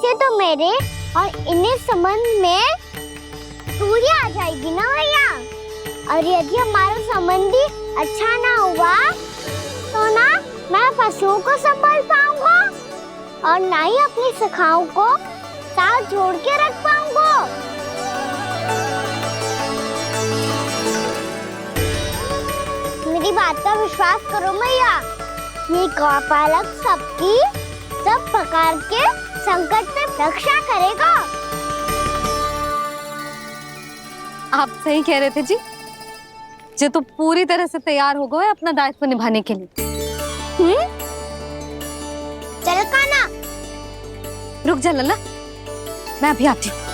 से तो मेरे और इन्हें संबंध में दूरी आ जाएगी ना भैया। और यदि हमारा संबंध ही अच्छा ना हुआ तो ना मैं पशुओं को संभाल पाऊंगा और ना ही अपनी सखाओं को साथ जोड़ के रख पाऊंगा। मेरी बात का विश्वास करो भैया, ये गौपालक सबकी सब प्रकार के संकट से रक्षा करेगा। आप सही कह रहे थे जी। जो तो पूरी तरह से तैयार हो गए अपना दायित्व निभाने के लिए। चल काना, रुक जा लल्ला, मैं अभी आती हूँ।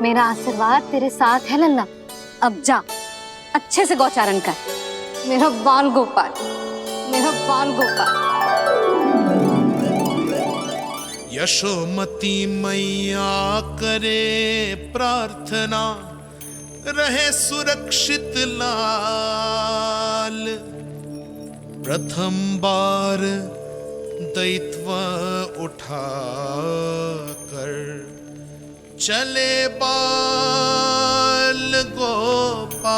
मेरा आशीर्वाद तेरे साथ है लल्ला। अब जा, अच्छे से गौचारण कर। मेरा बाल गोपाल, मेरा बाल गोपाल। यशोमती मैया करे प्रार्थना, रहे सुरक्षित लाल। प्रथम बार दैत्व उठा कर चले बाल गोपाल।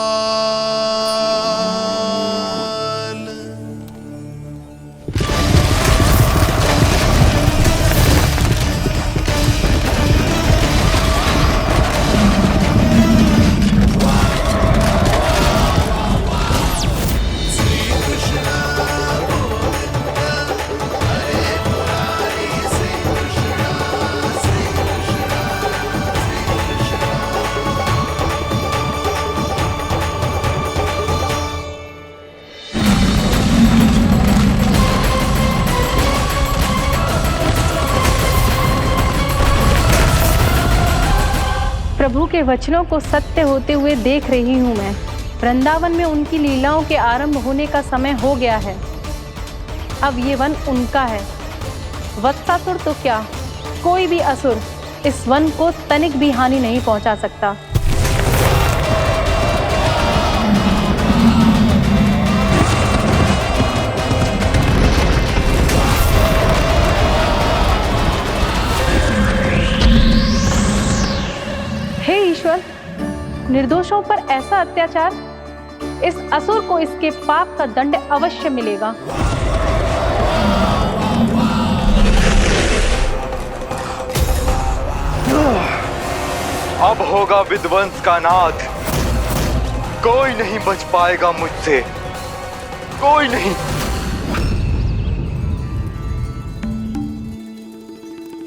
प्रभु के वचनों को सत्य होते हुए देख रही हूँ मैं। वृंदावन में उनकी लीलाओं के आरंभ होने का समय हो गया है। अब ये वन उनका है। वत्सासुर तो क्या, कोई भी असुर इस वन को तनिक भी हानि नहीं पहुंचा सकता। हे ईश्वर, निर्दोषों पर ऐसा अत्याचार, इस असुर को इसके पाप का दंड अवश्य मिलेगा। अब होगा विध्वंस का नाथ। कोई नहीं बच पाएगा मुझसे, कोई नहीं।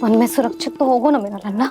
वन में सुरक्षित तो होगा ना मेरा लल्ला।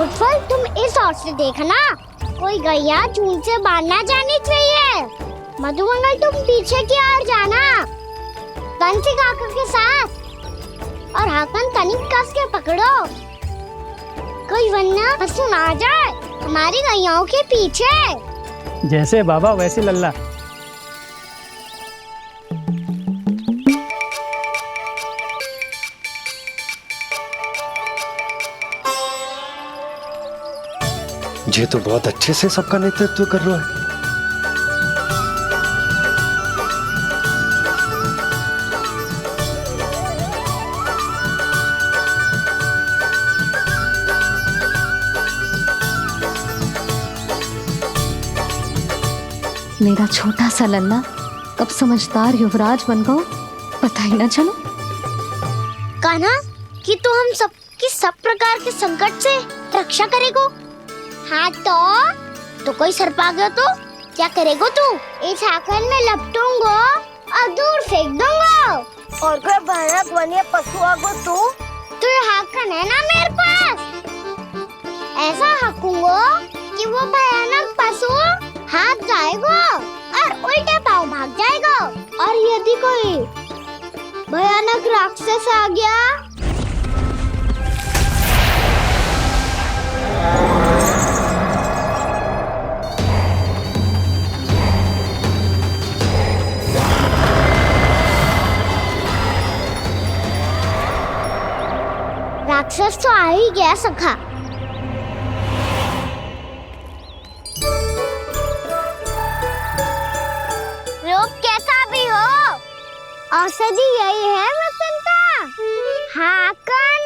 उत्पल, तुम इस ओर से देखना, कोई गैया झुंड से बाहर ना जानी चाहिए। मधुमंगल, तुम पीछे की ओर जाना, बंसी काका के साथ, और हाकन तनिक कस के पकड़ो, कोई वरना पशु ना आ जाए हमारी गैयाओं के पीछे। जैसे बाबा वैसे लल्ला। ये तो बहुत अच्छे से सबका नेतृत्व कर रहा है। मेरा छोटा सा लल्ला कब समझदार युवराज बन गो पता ही ना चलो। कान्हा कि तू हम सबकी सब प्रकार के संकट से रक्षा करेगो। हाँ तो कोई सर्प आ गया तो क्या करेगो तू? इस हाकन में लपटूंगो और दूर फेंक दूंगा। और कोई भयानक वन्य पशु आगो तो ये हाकन है ना मेरे पास, ऐसा हाकूंगो कि वो भयानक पशु हाथ जाएगा और उल्टे पाँव भाग जाएगा। और यदि कोई भयानक राक्षस आ गया राक्षस तो आ ही गया सखा। रूप कैसा भी हो औषधि यही है वतन का। हाकन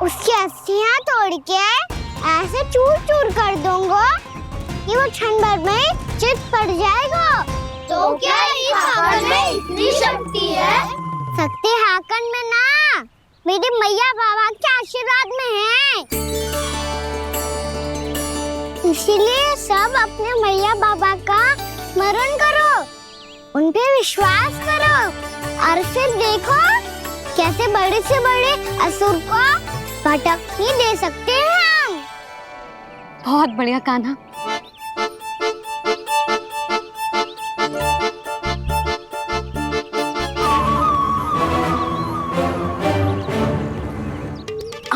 उसकी अस्थियां तोड़ के ऐसे चूर चूर कर दूंगा कि वो क्षण भर में चित पड़ जाएगा। तो क्या इस हाकन में इतनी शक्ति है? शक्ति हाकन में ना मेरी मैया बाबा के आशीर्वाद में है। इसीलिए सब अपने मैया बाबा का स्मरण करो, उन पे विश्वास करो और फिर देखो कैसे बड़े से बड़े असुर को भटकने दे सकते हैं हम। बहुत बढ़िया कान्हा।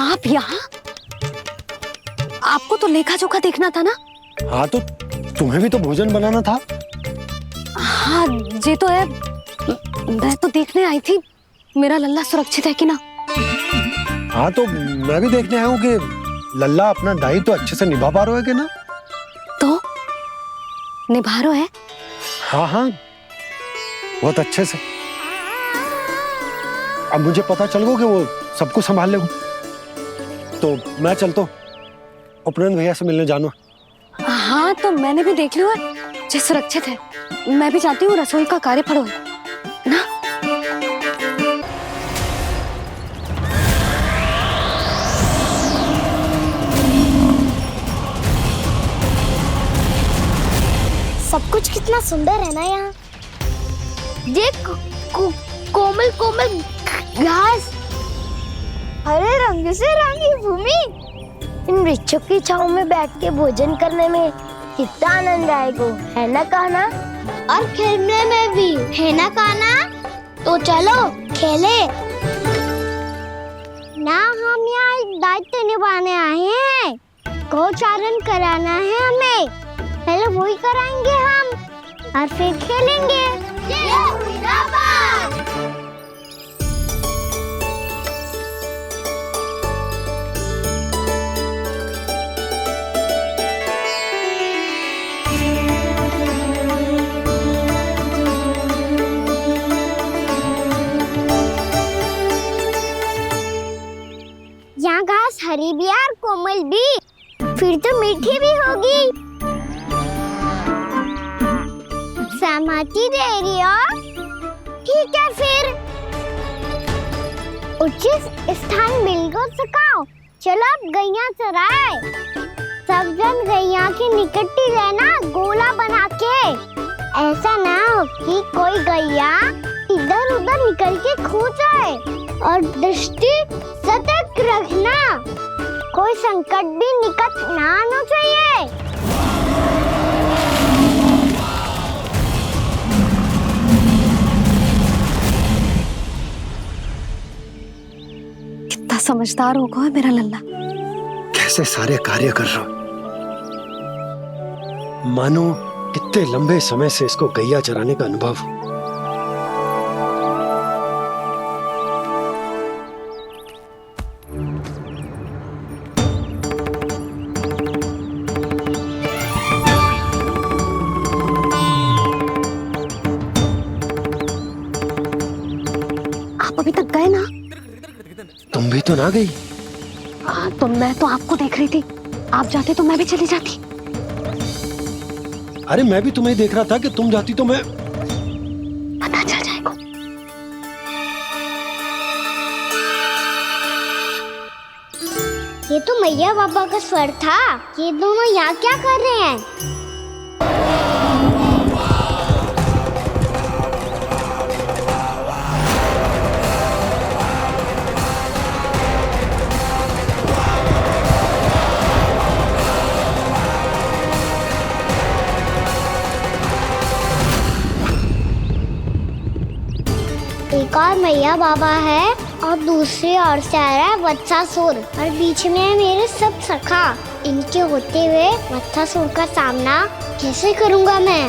आप यहाँ? आपको तो लेखा जोखा देखना था ना? हाँ तो तुम्हें भी तो भोजन बनाना था। हाँ ये तो है, मैं तो देखने आई थी मेरा लल्ला सुरक्षित है कि ना। हाँ तो मैं भी देखने आया हूँ कि लल्ला अपना दायित्व तो अच्छे से निभा पा रहा है कि ना। तो निभा रहा है? हाँ हाँ बहुत अच्छे से। अब मुझे पता चल गया कि वो सब कुछ संभाल लेगा। तो मैं चलता हूँ, उपनंद भैया से मिलने जाना। हाँ तो मैंने भी देख लिया जो सुरक्षित है। मैं भी चाहती हूँ रसोई का कार्य पड़ो ना। सब कुछ कितना सुंदर है ना यहाँ। देख कोमल कोमल घास, हरे रंग से रंगी भूमि। इन वृक्षों की छांव में बैठ के भोजन करने में कितना आनंद आएगा, है ना कान्हा? और खेलने में भी, है ना कान्हा? तो चलो खेले ना। हम यहाँ एक दायित्व निभाने आए हैं, गोचारण कराना है हमें। पहले वही कराएंगे हम और फिर खेलेंगे। यहाँ घास हरी भी और कोमल भी, फिर तो मीठी भी होगी। सहमति दे रही हो? ठीक है फिर उचित स्थान मिल को सकाओ। चलो अब गैया चराए। सब जन गैया के निकट ही रहना, गोला बना के। ऐसा ना हो कि कोई गैया इधर उधर निकल के खो जाए। और दृष्टि सतर्क रखना, कोई संकट भी निकट ना आना चाहिए। कितना समझदार होगा है मेरा लल्ला। कैसे सारे कार्य कर रहा, मानो कितने लंबे समय से इसको गैया चराने का अनुभव हो। तुम भी तो ना गई। तो मैं तो आपको देख रही थी, आप जाते तो मैं भी चली जाती। अरे मैं भी तुम्हें देख रहा था कि तुम जाती तो मैं। पता चल जाएगा। ये तो मैया बाबा का स्वर था। ये दोनों यहाँ क्या कर रहे हैं? एक और मैया बाबा है और दूसरी ओर से आ रहा है वत्सासुर और बीच में है मेरे सब सखा। इनके होते हुए वत्सासुर का सामना कैसे करूंगा मैं?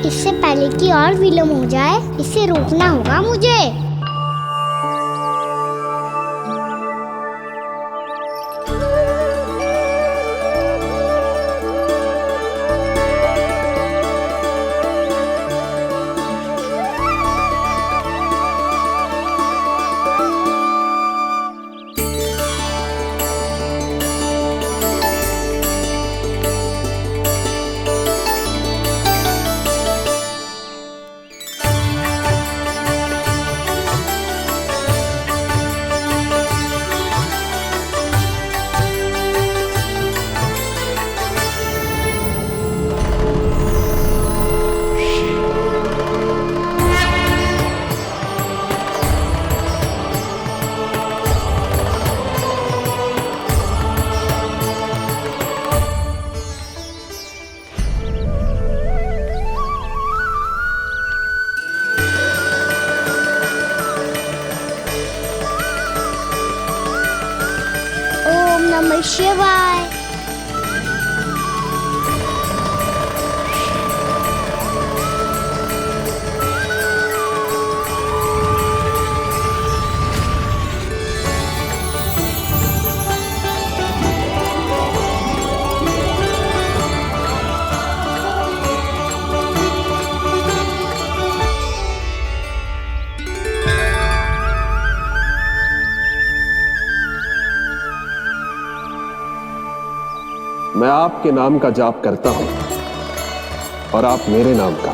इससे पहले कि और विलम्ब हो जाए, इसे रोकना होगा मुझे। ओम नमः शिवाय। मैं आपके नाम का जाप करता हूं और आप मेरे नाम का।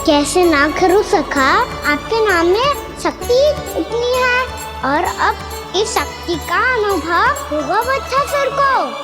कैसे ना करूं सखा? आपके नाम में शक्ति इतनी है और अब इस शक्ति का अनुभव होगा वत्सासुर को।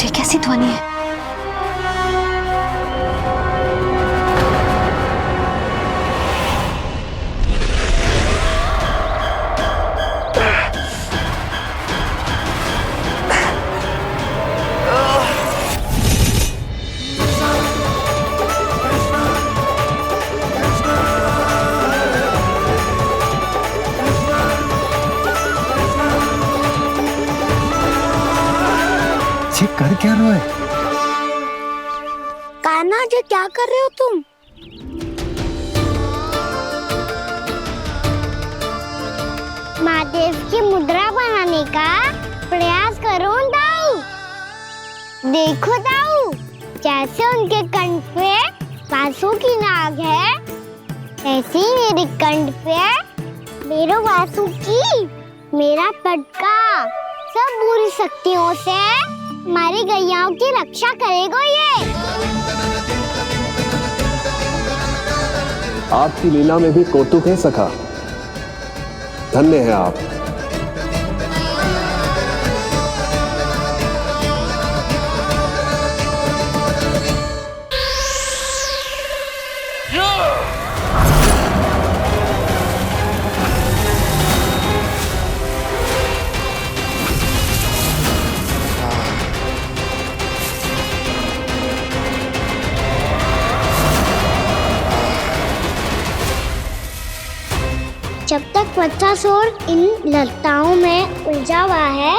ये कैसी ध्वनि है? कर क्या रहा है? कान्हा जी क्या कर रहे हो तुम? महादेव की मुद्रा बनाने का प्रयास करो दाऊ। देखो दाऊ, जैसे उनके कंठ पे वासु की नाग है, ऐसे ही मेरे कंठ पे मेरे वासु की मेरा पटका सब बुरी शक्तियों से हमारी गैयाओं की रक्षा करेगा ये। आपकी लीला में भी कौतुक है सखा। धन्य है आप। जब तक बच्चासुर इन लताओं में उलझा हुआ है,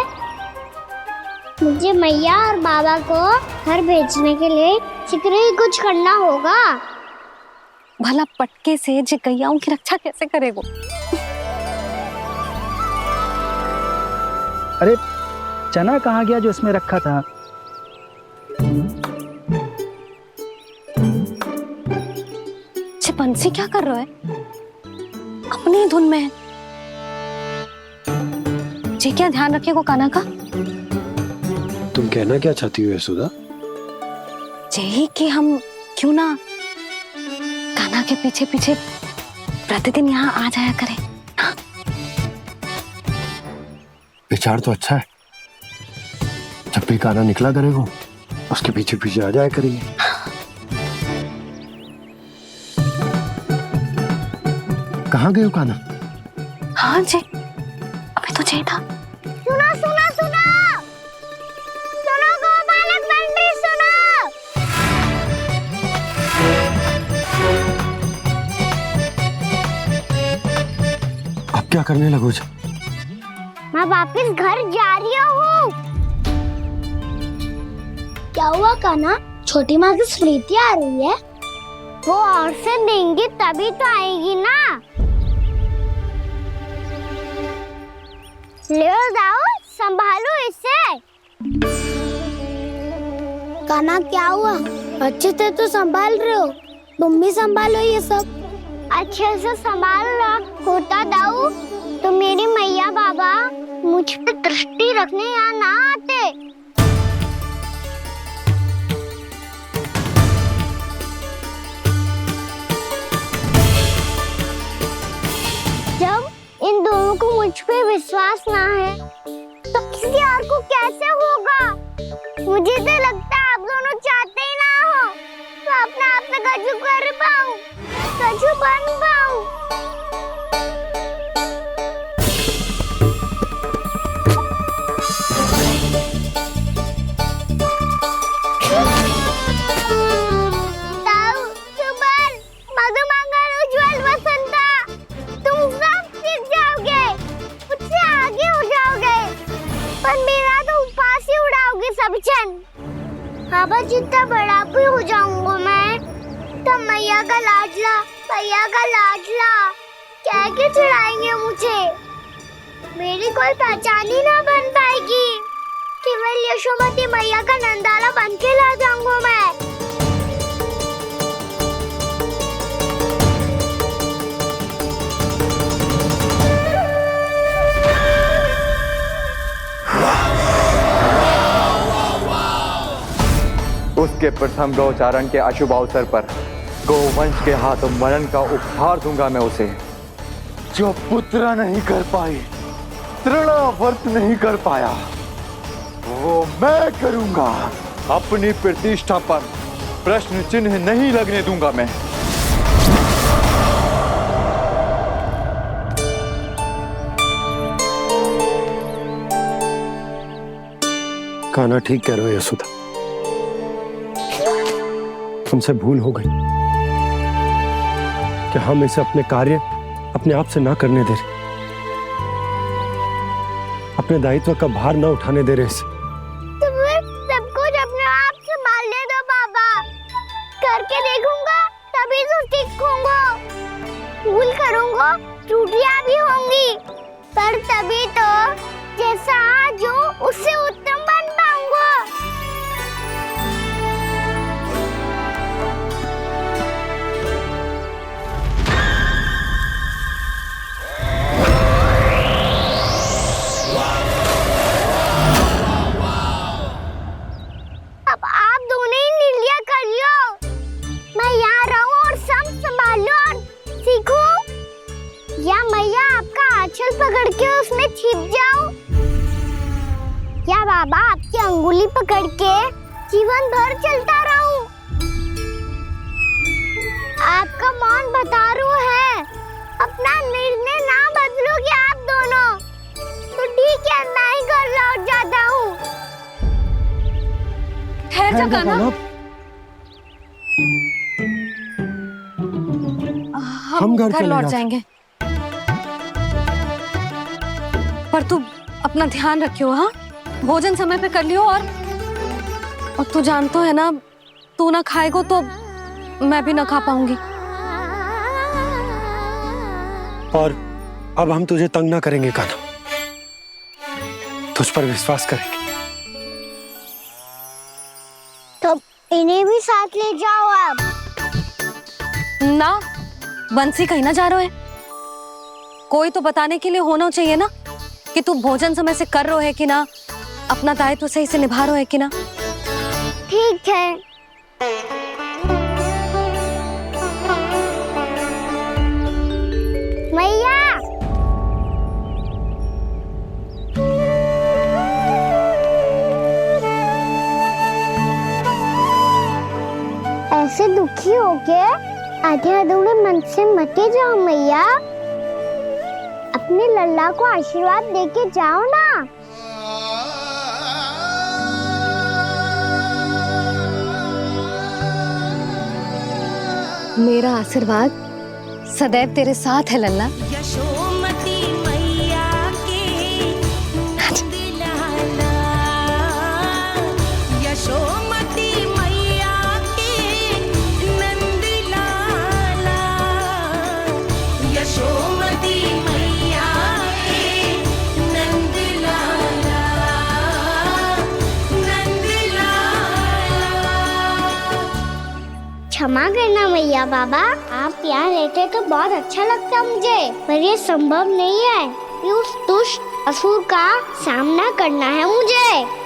मुझे मैया और बाबा को घर भेजने के लिए शीघ्र ही कुछ करना होगा। भला पटके से गैयाओं की रक्षा कैसे करेगा? अरे चना कहाँ गया जो इसमें रखा था? बंसी क्या कर रहा है? अपनी धुन में। जी क्या ध्यान रखिएगा कान्हा का। तुम कहना क्या चाहती हो यशोदा? यही कि हम क्यों ना कान्हा के पीछे पीछे प्रतिदिन यहाँ आ जाया करें। हाँ? विचार तो अच्छा है। जब भी कान्हा निकला करेगा उसके पीछे पीछे आ जाया करेंगे। कहाँ गए हो कान्हा? हाँ जी, अभी तो चाहिए था। सुनो सुनो सुनो सुनो गोपालक बंटी सुनो। अब क्या करने लगो? मैं वापस घर जा रही हूँ। क्या हुआ कान्हा? छोटी माँ की स्मृति आ रही है। वो और से देंगी तभी तो आएगी ना। ले जाओ, संभालो इसे। कान्हा क्या हुआ? अच्छे से तो संभाल रहे हो, तुम भी संभालो ये सब। अच्छे से संभाल रहा होता दाऊ तो मेरी मैया बाबा मुझ पे दृष्टि रखने यहाँ ना आते। जब इन दोनों को मुझ पे विश्वास ना है तो किसी और को कैसे होगा? मुझे तो लगता है आप दोनों चाहते ही ना हो तो अपने आप से गजू कर पाऊं, गजू बन पाऊं। बाबा जितना बड़ा भी हो जाऊंगा मैं तो मैया का लाडला कह के चिढ़ाएंगे मुझे। मेरी कोई पहचान ही ना बन पाएगी। केवल यशोमती मैया का नंदाला बन के ला जाऊंगा मैं। उसके प्रथम गौचारण के अशुभ अवसर पर गोवंश के हाथों मरण का उपहार दूंगा मैं उसे। जो पुत्र नहीं कर पाई, तृणावर्त नहीं कर पाया, वो मैं करूंगा। अपनी प्रतिष्ठा पर प्रश्न चिन्ह नहीं लगने दूंगा मैं। कान्हा ठीक कह रहे हो यशोदा, हमसे भूल हो गई कि हम इसे अपने कार्य अपने आप से ना करने दे रहे, अपने दायित्व का भार ना उठाने दे रहे इसे। तो फिर सब कुछ अपने आप से संभालने दो बाबा। करके देखूंगा तभी तो सीखूंगा। भूल करूंगा, त्रुटियां भी होंगी, पर तभी तो जैसा आज हूं उससे उत्तम बन पाऊंगा। अब आप दोनों ही निर्णय कर लो। मैं यहाँ रहूं और सब संभालूं और सीखूं, या मैया आपका आंचल पकड़ मैं उसमें छिप जाऊं? क्या बाबा आपकी अंगुली पकड़ के जीवन भर चलता रहूं? आपका मौन बतारू है, अपना निर्णय ना बदलोगे आप दोनों तो ठीक है, मैं ही घर लौट जाता हूँ। ठहर जा कान्हा, हम घर लौट जाएंगे, पर तू अपना ध्यान रखियो। हाँ, भोजन समय पे कर लियो। और तू जानतो है ना, तू ना खाएगो तो मैं भी ना खा पाऊंगी। और अब हम तुझे तंग ना करेंगे कान्हा, तुझ पर विश्वास करेंगे। तो इन्हें भी साथ ले जाओ आप। ना, बंसी कहीं ना जा रहे है, कोई तो बताने के लिए होना चाहिए ना कि तू भोजन समय से कर रहे है कि ना, अपना दायित्व सही से निभा रहे है कि ना। ठीक है। मैया, ऐसे दुखी हो के आधे अधूरे मन से मत जाओ मैया, अपने लल्ला को आशीर्वाद देके जाओ ना। मेरा आशीर्वाद सदैव तेरे साथ है लल्ला। यशोमती मैया के नंद लाला, यशोमती मैया के नंद लाला, यशोमती मैया के नंद लाला, नंद लाला। क्षमा करना मैया बाबा, आप यहाँ रहते तो बहुत अच्छा लगता मुझे, पर ये संभव नहीं है कि उस दुष्ट असुर का सामना करना है मुझे।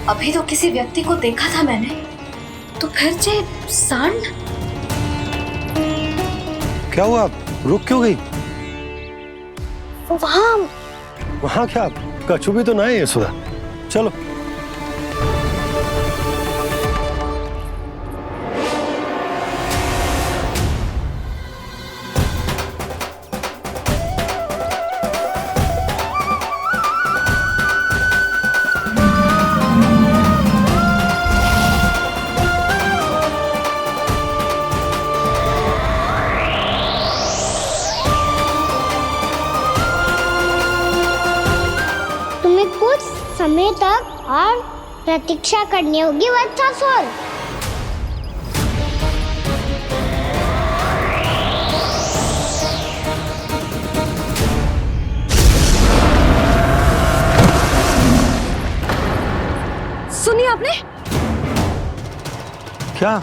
अभी तो किसी व्यक्ति को देखा था मैंने, तो फिर जे सांड। क्या हुआ, रुक क्यों गई? वहाँ क्या कछु भी तो नहीं है सुधा, चलो। कुछ समय तक और प्रतीक्षा करनी होगी वत्सासुर। सुनिए आपने क्या?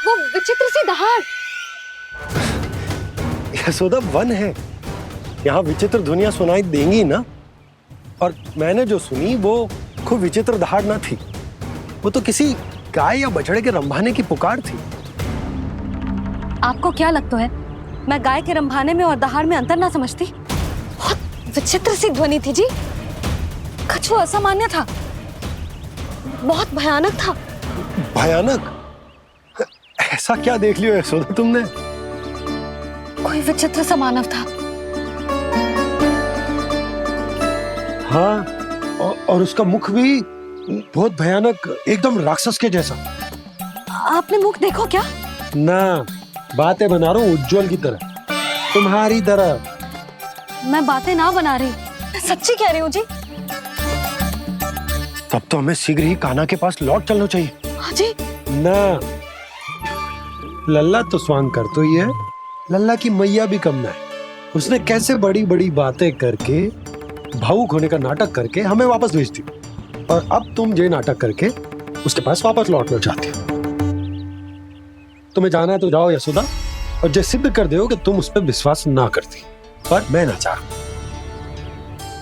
वो विचित्र सी दहाड़। यशोदा, वन है, यहाँ विचित्र ध्वनियां सुनाई देंगी ना। और मैंने जो सुनी वो खूब विचित्र दहाड़ ना थी, वो तो किसी गाय या बछड़े के रंभाने की पुकार थी। आपको क्या लगता है मैं गाय के रंभाने में और दहाड़ में अंतर ना समझती? बहुत विचित्र सी ध्वनि थी जी, कुछ वो असामान्य था, बहुत भयानक था। भयानक? ऐसा क्या देख लियो यशोदा तुमने? कोई विचित्र सा मानव था। हाँ, और उसका मुख भी बहुत भयानक, एकदम राक्षस के जैसा। आपने मुख देखो क्या? ना, बातें बना रहा हूँ उज्जवल की तरह, तुम्हारी तरह। मैं बातें ना बना रही, मैं सच्ची कह रही हूँ जी। तब तो हमें शीघ्र ही कान्हा के पास लौट चलना चाहिए। हाँ जी। ना, लल्ला तो स्वांग कर तो ही है, लल्ला की मैया भी कम ना है। उसने कैसे बड़ी बड़ी बातें करके, भावुक होने का नाटक करके हमें वापस भेज दी, और अब तुम ये नाटक करके उसके पास वापस लौटना चाहती हो। तुम्हें जाना है तो जाओ यशोदा, और जो सिद्ध कर दो कि तुम उस पर विश्वास ना करती। पर मैं ना चाह,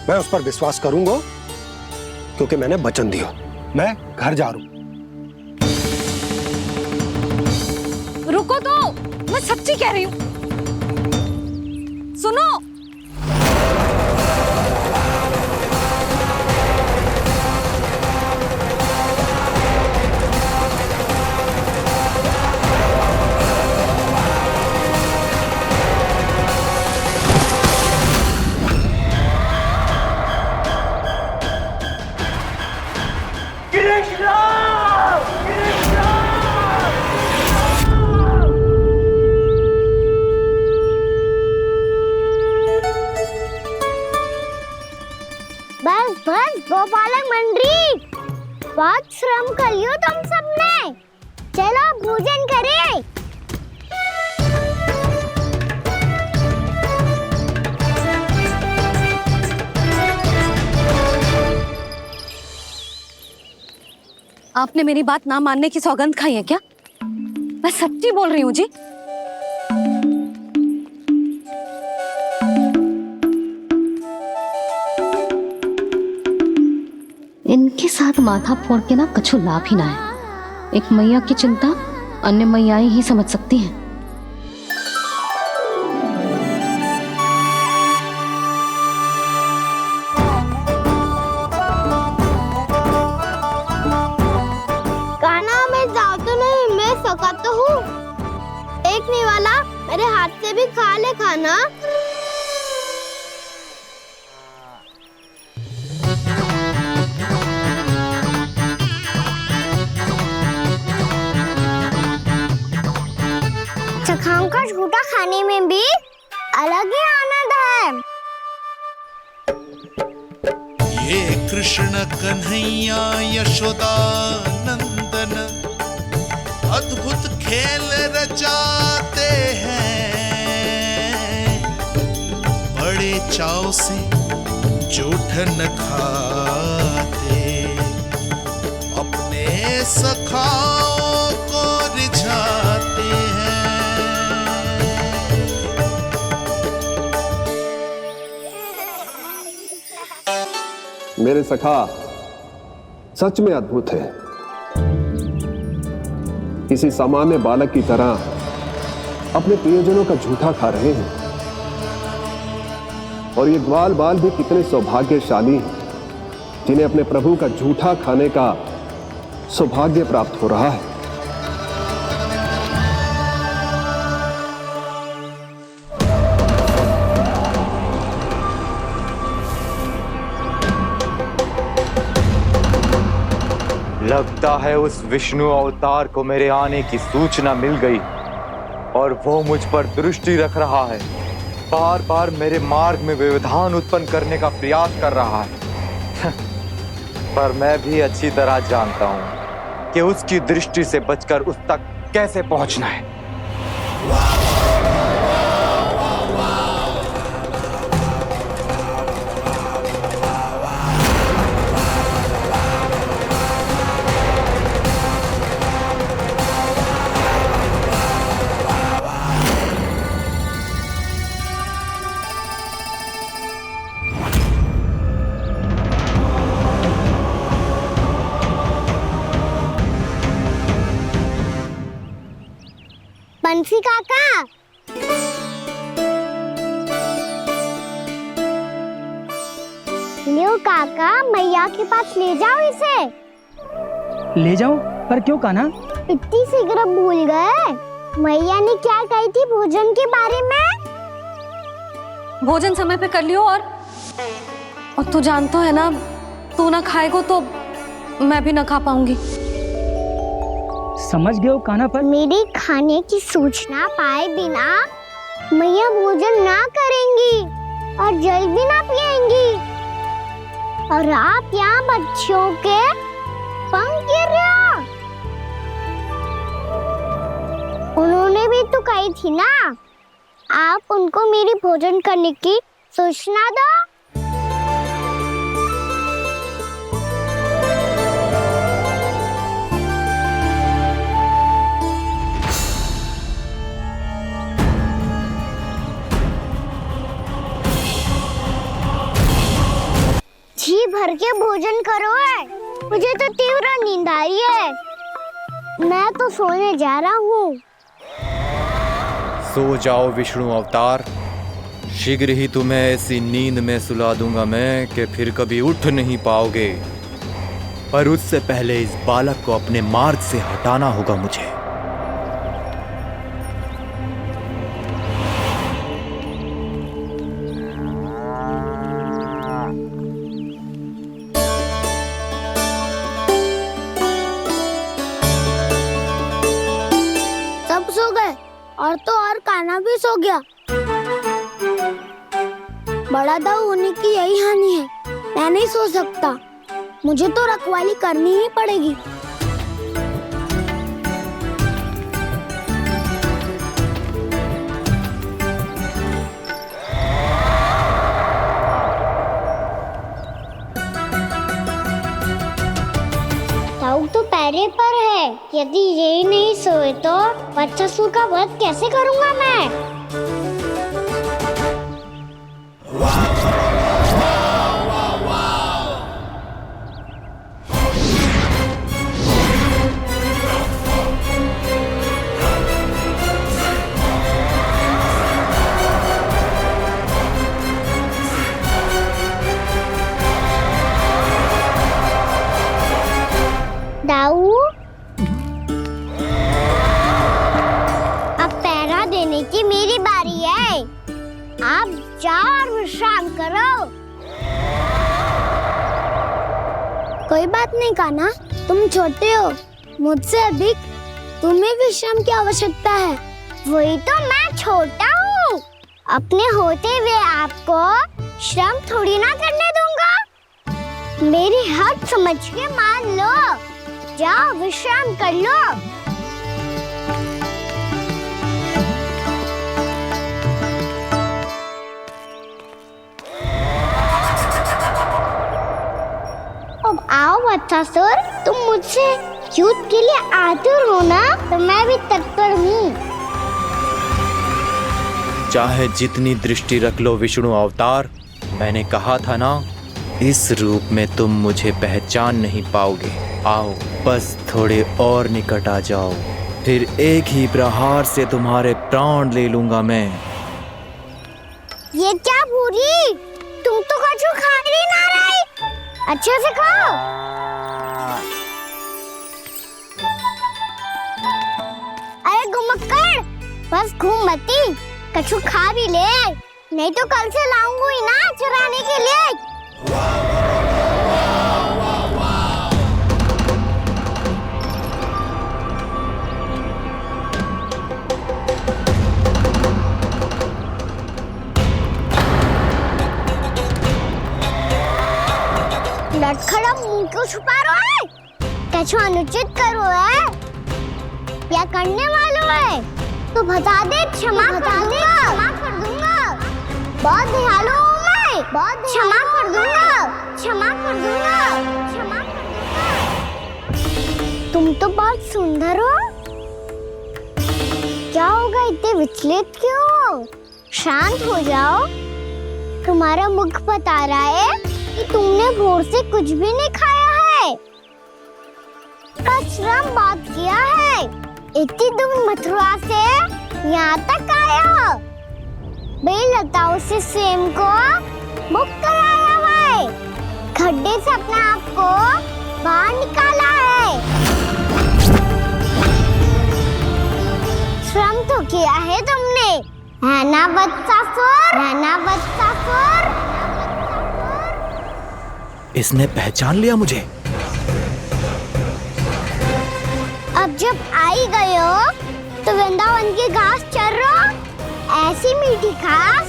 मैं उस पर विश्वास करूंगा क्योंकि मैंने वचन दिया। मैं घर जा रहा हूं। रुको तो, मैं सच्ची कह रही हूँ। सुनो, बस बस गोपालक मंडली, बहुत श्रम कर लियो तुम सबने। चलो भोजन करें। आपने मेरी बात ना मानने की सौगंध खाई है क्या? मैं सच्ची बोल रही हूँ जी। इनके साथ माथा फोड़ के ना कछु लाभ ही ना है। एक मैया की चिंता अन्य मैयाएं ही समझ सकती हैं। कान्हा, मैं जाऊँ तो नहीं, मैं सका तो हूँ। एक नहीं वाला मेरे हाथ से भी खा ले खाना। चखाओं का झूठा खाने में भी अलग ही आनंद है। ये कृष्ण कन्हैया यशोदा नंदन अद्भुत खेल रचाते हैं, बड़े चाव से जूठन खाते, अपने सखाओं को रिझाते हैं। मेरे सखा सच में अद्भुत है। किसी सामान्य बालक की तरह अपने प्रियजनों का झूठा खा रहे हैं, और ये ग्वाल बाल भी कितने सौभाग्यशाली हैं जिन्हें अपने प्रभु का झूठा खाने का सौभाग्य प्राप्त हो रहा है। लगता है उस विष्णु अवतार को मेरे आने की सूचना मिल गई और वो मुझ पर दृष्टि रख रहा है। बार बार मेरे मार्ग में व्यवधान उत्पन्न करने का प्रयास कर रहा है। पर मैं भी अच्छी तरह जानता हूं कि उसकी दृष्टि से बचकर उस तक कैसे पहुंचना है। बंसी काका, लियो काका, मैया के पास ले जाओ इसे। ले जाओ? पर क्यों कान्हा? इतनी शीघ्र भूल गए? मैया ने क्या कही थी भोजन के बारे में? भोजन समय पे कर लियो, और तू जानतो है ना, तू ना खाएगो तो मैं भी न खा पाऊंगी। समझ गए हो कान्हा पर? मेरे खाने की सूचना पाए बिना मैया भोजन ना करेंगी और जल भी ना पिएंगी, और आप यहाँ बच्चों के पंख गिर रहे हो। उन्होंने भी तो कही थी ना, आप उनको मेरी भोजन करने की सूचना दो। जी भर के भोजन करो है, मुझे तो तीव्र नींद आ रही है। मैं तो सोने जा रहा हूँ। सो जाओ विष्णु अवतार, शीघ्र ही तुम्हें ऐसी नींद में सुला दूंगा मैं कि फिर कभी उठ नहीं पाओगे। पर उससे पहले इस बालक को अपने मार्ग से हटाना होगा मुझे। सब सो गए और तो और कान्हा भी सो गया। बड़ा दाऊ होने की यही हानि है, मैं नहीं सो सकता। मुझे तो रखवाली करनी ही पड़ेगी। दाऊ तो पैरे पर है, यदि यही नहीं सोए तो बच्चासुर का वध कैसे करूंगा मैं? दाऊ, अब पहरा देने की मेरी बारी है। आप जाओ और विश्राम करो। कोई बात नहीं कान्हा, तुम छोटे हो, मुझसे अधिक तुम्हें विश्राम की आवश्यकता है। वही तो मैं छोटा हूँ, अपने होते हुए आपको श्रम थोड़ी ना करने दूंगा। मेरी हद समझ के मान लो, जाओ विश्राम कर लो। अब आओ बच्चासुर, तुम मुझसे युद्ध के लिए आतुर हो ना, तो मैं भी तत्पर हूँ। चाहे जितनी दृष्टि रख लो विष्णु अवतार, मैंने कहा था ना, इस रूप में तुम मुझे पहचान नहीं पाओगे। आओ बस थोड़े और निकट आ जाओ, फिर एक ही प्रहार से तुम्हारे प्राण ले लूंगा मैं। ये क्या भूरी, तुम तो कछु खा ही ना रही, अच्छे से खाओ। अरे घुमक्कड़, बस घूम मती, कछु खा भी ले, नहीं तो कल से लाऊंगा ही ना चुराने के लिए। लटखड़ा मुंह क्यों छुपा रहा है? कछु अनुचित करो है या करने वालों है तो बता दे, क्षमा कर दूंगा। बहुत दयालु हूँ मैं, बहुत क्षमा कर दूंगा। तुम तो बहुत सुंदर हो। क्या होगा, इतने विचलित क्यों हो? शांत हो जाओ। तुम्हारा मुख बता रहा है कि तुमने भोर से कुछ भी नहीं खाया है, का श्रम बात किया है। इतनी दूर मथुरा से यहाँ तक आए हो, बेलताओं से स्वयं को मुक्त कराया हुआ है, खड्डे से अपने आप को बाहर निकाला है। श्रम तो किया है तुमने, है ना वत्सासुर? इसने पहचान लिया मुझे। अब जब आई गए हो तो वृंदावन की घास चर रहो। ऐसी मीठी घास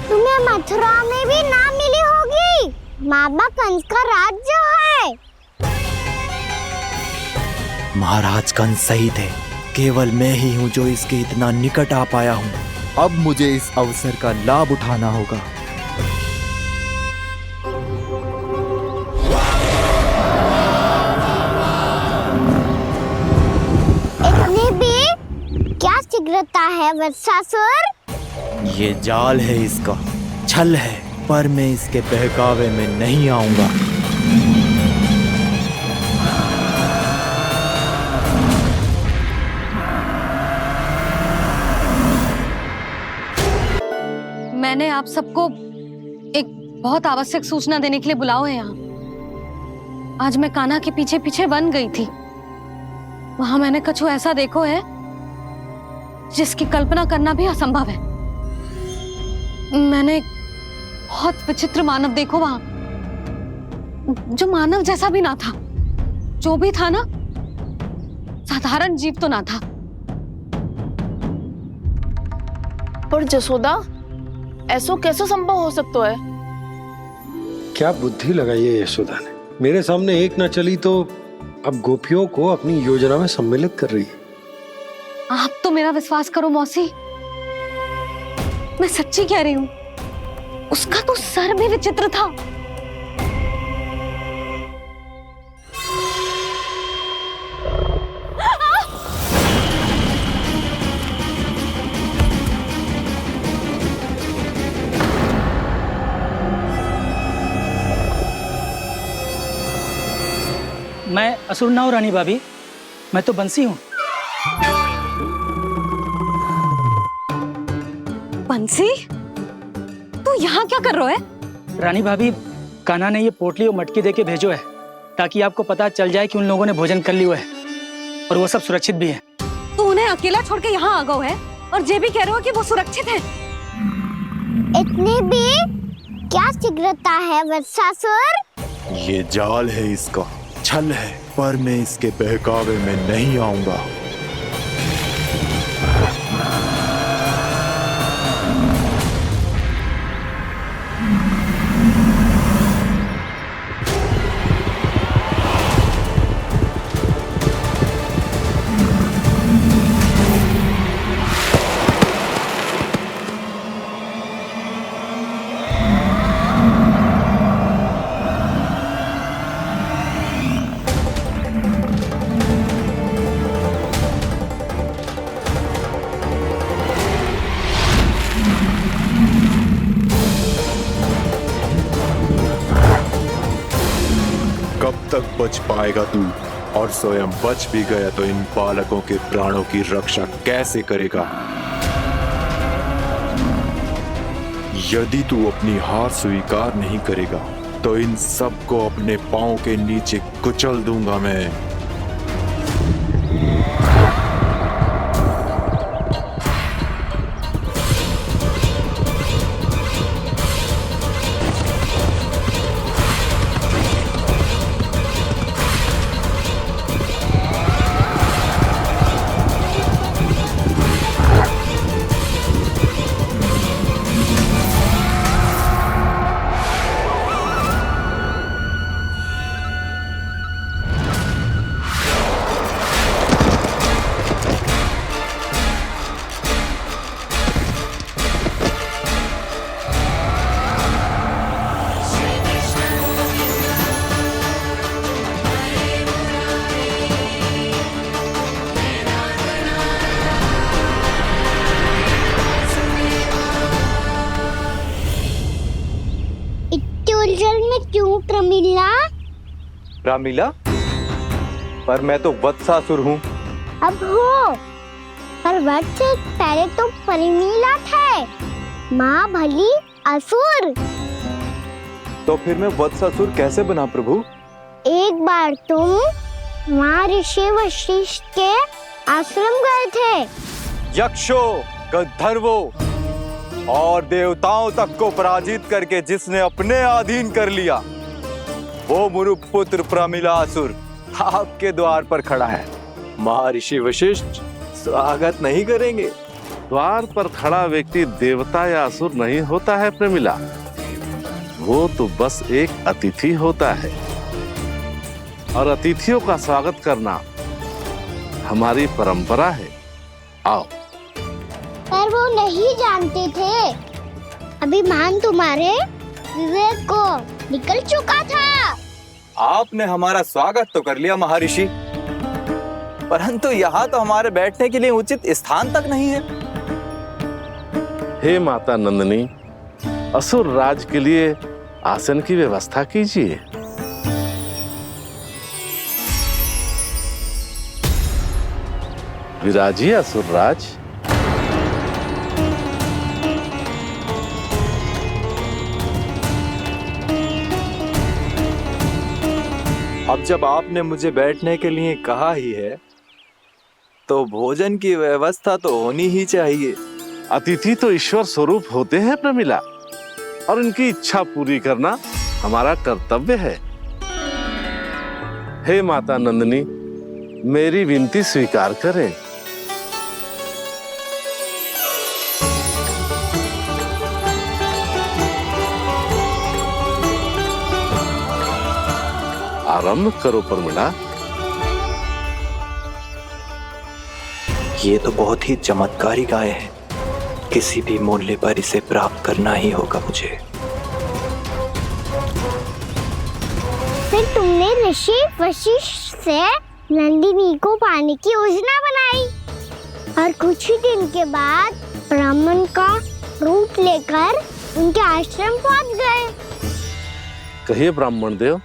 तुम्हें मथुरा में भी ना मिली होगी। मामा कंस का राज्य है। महाराज कंस सही थे, केवल मैं ही हूँ जो इसके इतना निकट आ पाया हूँ। अब मुझे इस अवसर का लाभ उठाना होगा। इतनी भी क्या शीघ्रता है वत्सासुर? ये जाल है इसका, छल है, पर मैं इसके बहकावे में नहीं आऊंगा। मैंने आप सबको एक बहुत आवश्यक सूचना देने के लिए बुलाओ है यहाँ। आज मैं कान्हा के पीछे पीछे वन गई थी। वहां मैंने कछु ऐसा देखो है जिसकी कल्पना करना भी असंभव है। मैंने बहुत विचित्र मानव देखो वहां, जो मानव जैसा भी ना था। जो भी था ना, साधारण जीव तो ना था। पर जसोदा, ऐसा कैसे संभव हो सकता है? क्या बुद्धि लगाई है यशोदा ने। मेरे सामने एक ना चली तो अब गोपियों को अपनी योजना में सम्मिलित कर रही है। आप तो मेरा विश्वास करो मौसी, मैं सच्ची कह रही हूं। उसका तो सर भी विचित्र था। मैं असुर ना हूं रानी भाभी, मैं तो बंसी हूँ। बंसी, तू यहाँ क्या कर रहा है? रानी भाभी, कान्हा ने ये पोटली और मटकी देके भेजो है ताकि आपको पता चल जाए कि उन लोगों ने भोजन कर लिया है और वो सब सुरक्षित भी है। तू उन्हें अकेला छोड़ के यहाँ आ गए है और ये भी कह रहे हो कि वो सुरक्षित है। इतनी भी क्या शीघ्रता है वत्सासुर? ये जाल है इसका, छल है, पर मैं इसके बहकावे में नहीं आऊंगा। कब तक बच पाएगा तू? और स्वयं बच भी गया तो इन बालकों के प्राणों की रक्षा कैसे करेगा? यदि तू अपनी हार स्वीकार नहीं करेगा तो इन सबको अपने पांव के नीचे कुचल दूंगा मैं। उलझन में क्यों प्रमिला? रामीला, पर मैं तो वत्सासुर हूँ। अब हो, पर वत्स से पहले तो परिमीला थे। माँ भली असुर। तो फिर मैं वत्सासुर कैसे बना प्रभु? एक बार तुम माँ ऋषि वशिष्ठ के आश्रम गए थे। यक्षों, गंधर्वों और देवताओं तक को पराजित करके जिसने अपने अधीन कर लिया, वो मुरुपुत्र प्रमिलासुर आपके द्वार पर खड़ा है। महर्षि वशिष्ठ स्वागत नहीं करेंगे? द्वार पर खड़ा व्यक्ति देवता या असुर नहीं होता है प्रमिला, वो तो बस एक अतिथि होता है और अतिथियों का स्वागत करना हमारी परंपरा है। आओ। पर वो नहीं जानते थे, अभिमान तुम्हारे विवेक को निकल चुका था। आपने हमारा स्वागत तो कर लिया महर्षि, परंतु यहाँ तो हमारे बैठने के लिए उचित स्थान तक नहीं है। हे माता नंदिनी, असुर राज के लिए आसन की व्यवस्था कीजिए। विराजिए असुर राज। अब जब आपने मुझे बैठने के लिए कहा ही है, तो भोजन की व्यवस्था तो होनी ही चाहिए। अतिथि तो ईश्वर स्वरूप होते हैं प्रमिला, और उनकी इच्छा पूरी करना हमारा कर्तव्य है। हे माता नंदिनी, मेरी विनती स्वीकार करें। आरंभ करो प्रमिला। ये तो बहुत ही चमत्कारी गाय है, किसी भी मूल्य पर इसे प्राप्त करना ही होगा मुझे। फिर तुमने ऋषि वशिष्ठ से नंदिनी को पाने की योजना बनाई और कुछ ही दिन के बाद ब्राह्मण का रूप लेकर उनके आश्रम पहुंच गए। कहिए ब्राह्मण देव,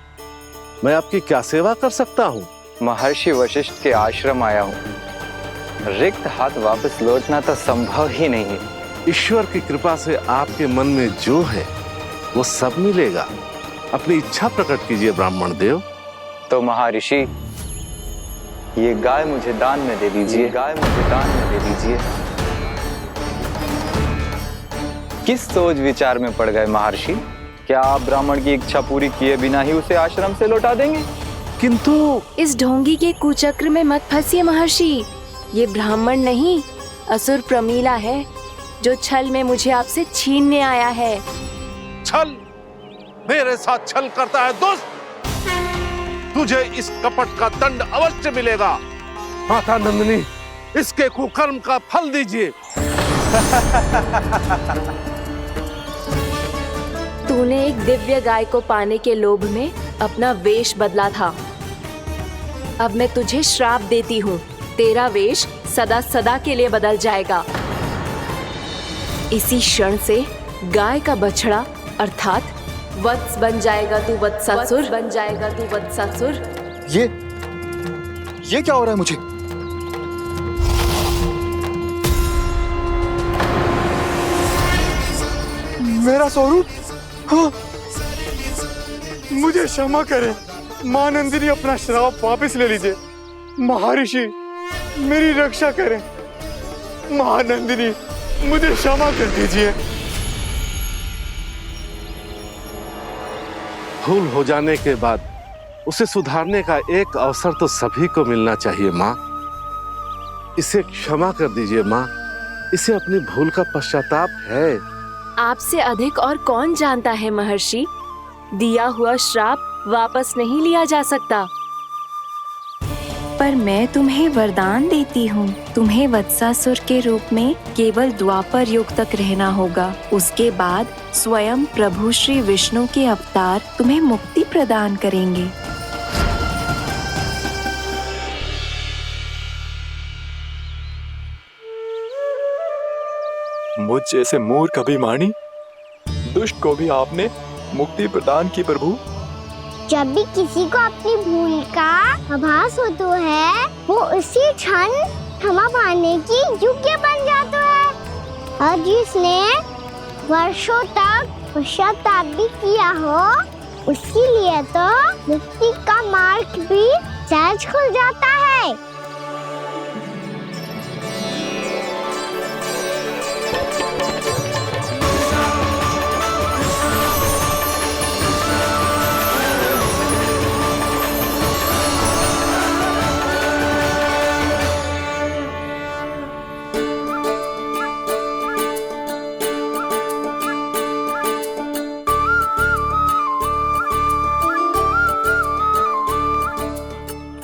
मैं आपकी क्या सेवा कर सकता हूँ? महर्षि वशिष्ठ के आश्रम आया हूँ। रिक्त हाथ वापस लौटना तो संभव ही नहीं है। ईश्वर की कृपा से आपके मन में जो है वो सब मिलेगा। अपनी इच्छा प्रकट कीजिए ब्राह्मण देव। तो महर्षि, ये गाय मुझे दान में दे दीजिए। गाय मुझे दान में दे दीजिए। किस सोच विचार में पड़ गए महर्षि? क्या आप ब्राह्मण की इच्छा पूरी किए बिना ही उसे आश्रम से लौटा देंगे? किंतु इस ढोंगी के कुचक्र में मत फंसिए महर्षि। ये ब्राह्मण नहीं, असुर प्रमीला है, जो छल में मुझे आपसे छीनने आया है। छल? मेरे साथ छल करता है दुष्ट? तुझे इस कपट का दंड अवश्य मिलेगा। माता नंदिनी, इसके कुकर्म का फल दीजिए। तूने एक दिव्य गाय को पाने के लोभ में अपना वेश बदला था। अब मैं तुझे श्राप देती हूँ, तेरा वेश सदा सदा के लिए बदल जाएगा। इसी क्षण से गाय का बछड़ा अर्थात वत्स बन जाएगा तू वत्सासुर। बन जाएगा तू वत्सासुर। ये क्या हो रहा है मुझे? मेरा स्वरूप? हाँ। मुझे क्षमा करें मां नंदिनी, अपना श्राप वापस ले लीजिए। महर्षि, मेरी रक्षा करें। मां नंदिनी, मुझे क्षमा कर दीजिए। भूल हो जाने के बाद उसे सुधारने का एक अवसर तो सभी को मिलना चाहिए माँ। इसे क्षमा कर दीजिए माँ, इसे अपनी भूल का पश्चाताप है। आपसे अधिक और कौन जानता है महर्षि, दिया हुआ श्राप वापस नहीं लिया जा सकता। पर मैं तुम्हें वरदान देती हूँ, तुम्हें वत्सासुर के रूप में केवल द्वापर युग तक रहना होगा। उसके बाद स्वयं प्रभु श्री विष्णु के अवतार तुम्हें मुक्ति प्रदान करेंगे। मुझ जैसे मूर्ख अभिमानी दुष्ट को भी आपने मुक्ति प्रदान की प्रभु। जब भी किसी को अपनी भूल का आभास होता है, वो उसी क्षण क्षमा पाने की योग्य बन जाता है। और जिसने वर्षों तक पश्चाताप भी किया हो, उसके लिए तो मुक्ति का मार्ग भी सहज खुल जाता है।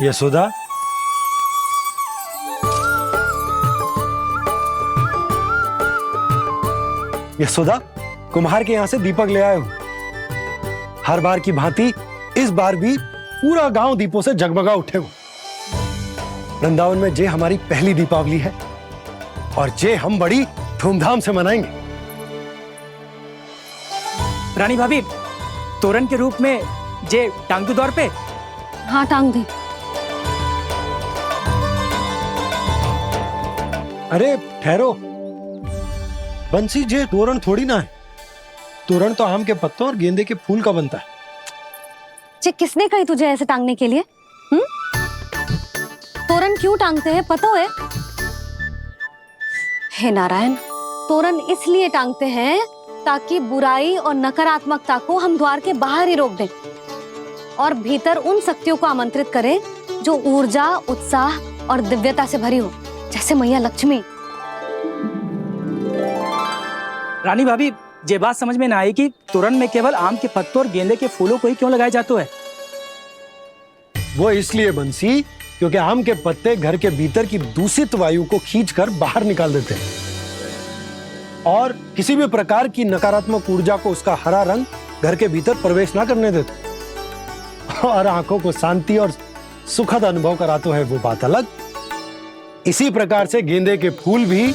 यशोदा, यशोदा, कुम्हार के यहाँ से दीपक ले आए हूं। हर बार की भांति इस बार भी पूरा गांव दीपों से जगमगा उठे हो। वृंदावन में जे हमारी पहली दीपावली है और जे हम बड़ी धूमधाम से मनाएंगे। रानी भाभी, तोरण के रूप में जे टांग दो द्वार पे। हाँ, टांग दी। अरे ठहरो, बंसी, जे तोरण थोड़ी ना है। तोरण तो आम के पत्तों और गेंदे के फूल का बनता है। जे किसने कही तुझे ऐसे टांगने के लिए? तोरण क्यों टांगते हैं पता है? हे नारायण, तोरण इसलिए टांगते हैं ताकि बुराई और नकारात्मकता को हम द्वार के बाहर ही रोक दें और भीतर उन शक्तियों को आमंत्रित करें जो ऊर्जा, उत्साह और दिव्यता से भरी हो, जैसे मैया लक्ष्मी। रानी भाभी, ये बात समझ में ना आई कि तोरण में केवल आम के पत्तों और गेंदे के फूलों को ही क्यों लगाया जाता है? वो इसलिए बंसी, क्योंकि आम के पत्ते घर के भीतर की दूषित वायु को खींचकर बाहर निकाल देते हैं और किसी भी प्रकार की नकारात्मक ऊर्जा को उसका हरा रंग घर के भीतर प्रवेश ना करने देते और आंखों को शांति और सुखद अनुभव कराता है, वो बात अलग। इसी प्रकार से गेंदे के फूल भी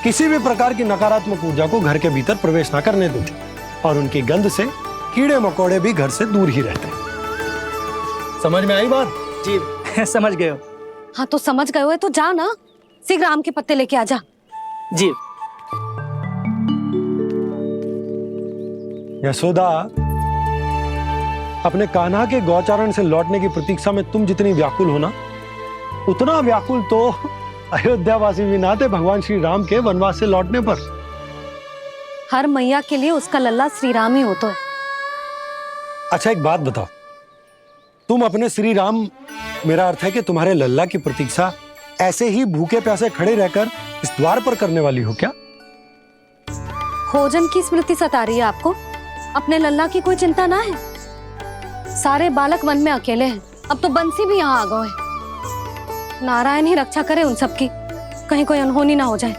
किसी भी प्रकार की नकारात्मक ऊर्जा को घर के भीतर प्रवेश ना करने देते और उनकी गंध से कीड़े मकोड़े भी घर से दूर ही रहते हैं। समझ में आई बात? जी, समझ गए हो। हाँ, तो समझ गए हो तो जा ना, शीघ्र आम के पत्ते लेके आ जा। जी। यशोदा, अपने कान्हा के गौचारण से लौटने की प्रतीक्षा में तुम जितनी व्याकुल हो ना, उतना व्याकुल तो अयोध्यावासी भी ना थे भगवान श्री राम के वनवास से लौटने पर। हर मैया के लिए उसका लल्ला श्री राम ही होता है। अच्छा, एक बात बताओ, तुम अपने श्री राम, मेरा अर्थ है कि तुम्हारे लल्ला की प्रतीक्षा ऐसे ही भूखे प्यासे खड़े रहकर इस द्वार पर करने वाली हो क्या? भोजन की स्मृति सता रही है आपको? अपने लल्ला की कोई चिंता ना है। सारे बालक वन में अकेले हैं, अब तो बंसी भी यहाँ आ गए हैं। नारायण ही रक्षा करे उन सबकी, कहीं कोई अनहोनी ना हो जाए।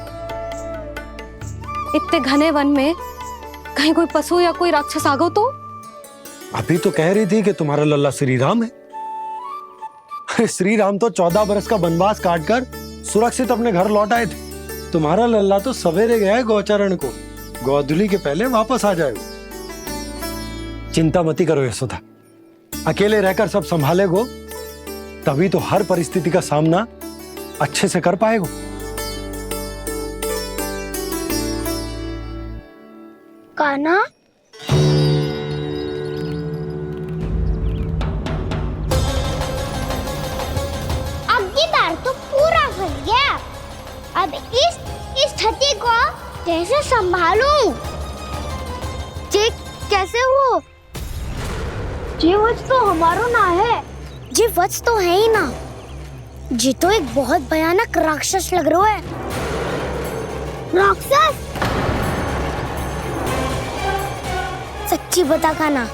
इतने घने वन में कहीं कोई पशु या कोई राक्षस आ गो तो? अभी तो कह रही थी कि तुम्हारा लल्ला श्री राम है। श्री राम तो 14 बरस का वनवास काटकर सुरक्षित अपने घर लौट आए थे। तुम्हारा लल्ला तो सवेरे गया है गौचरण को, गोधूली के पहले वापस आ जाएगा। चिंता मती करो यशोदा, अकेले रहकर सब संभालेगो तभी तो हर परिस्थिति का सामना अच्छे से कर पाएगो। कान्हा, अब की बार तो पूरा फंस गया। अब इस स्थिति को कैसे संभालूं? जी कैसे हो? जी वत्स तो हमारो ना है। जी वत्स तो है ही ना। जी तो एक बहुत भयानक राक्षस लग रहा है। राक्षस? सच्ची बता कान्हा,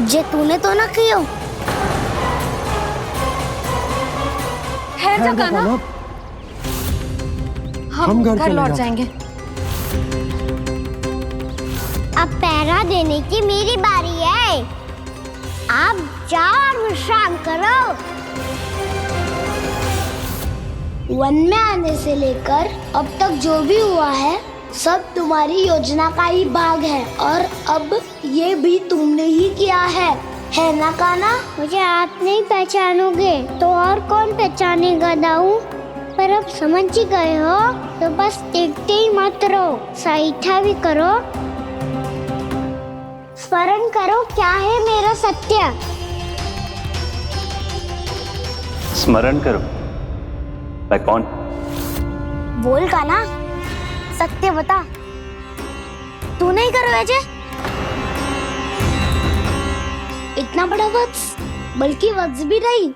जे तूने तो ना कियो? ठहर जा कान्हा, हम घर लौट जाएंगे। अब पहरा देने की मेरी बारी है। आप जाओ और विश्राम करो। वन में आने से लेकर अब तक जो भी हुआ है सब तुम्हारी योजना का ही भाग है और अब ये भी तुमने ही किया है ना कान्हा? मुझे आप नहीं पहचानोगे तो और कौन पहचानेगा दाऊ? पर अब समझ ही गए हो तो बस देखते ही मत रहो, सहीठा भी करो। स्मरण करो क्या है मेरा सत्य। स्मरण करो? मैं कौन? बोल कान्हा, सत्य बता। तू नहीं करो अजय? इतना बड़ा वत्स, बल्कि वत्स भी नहीं,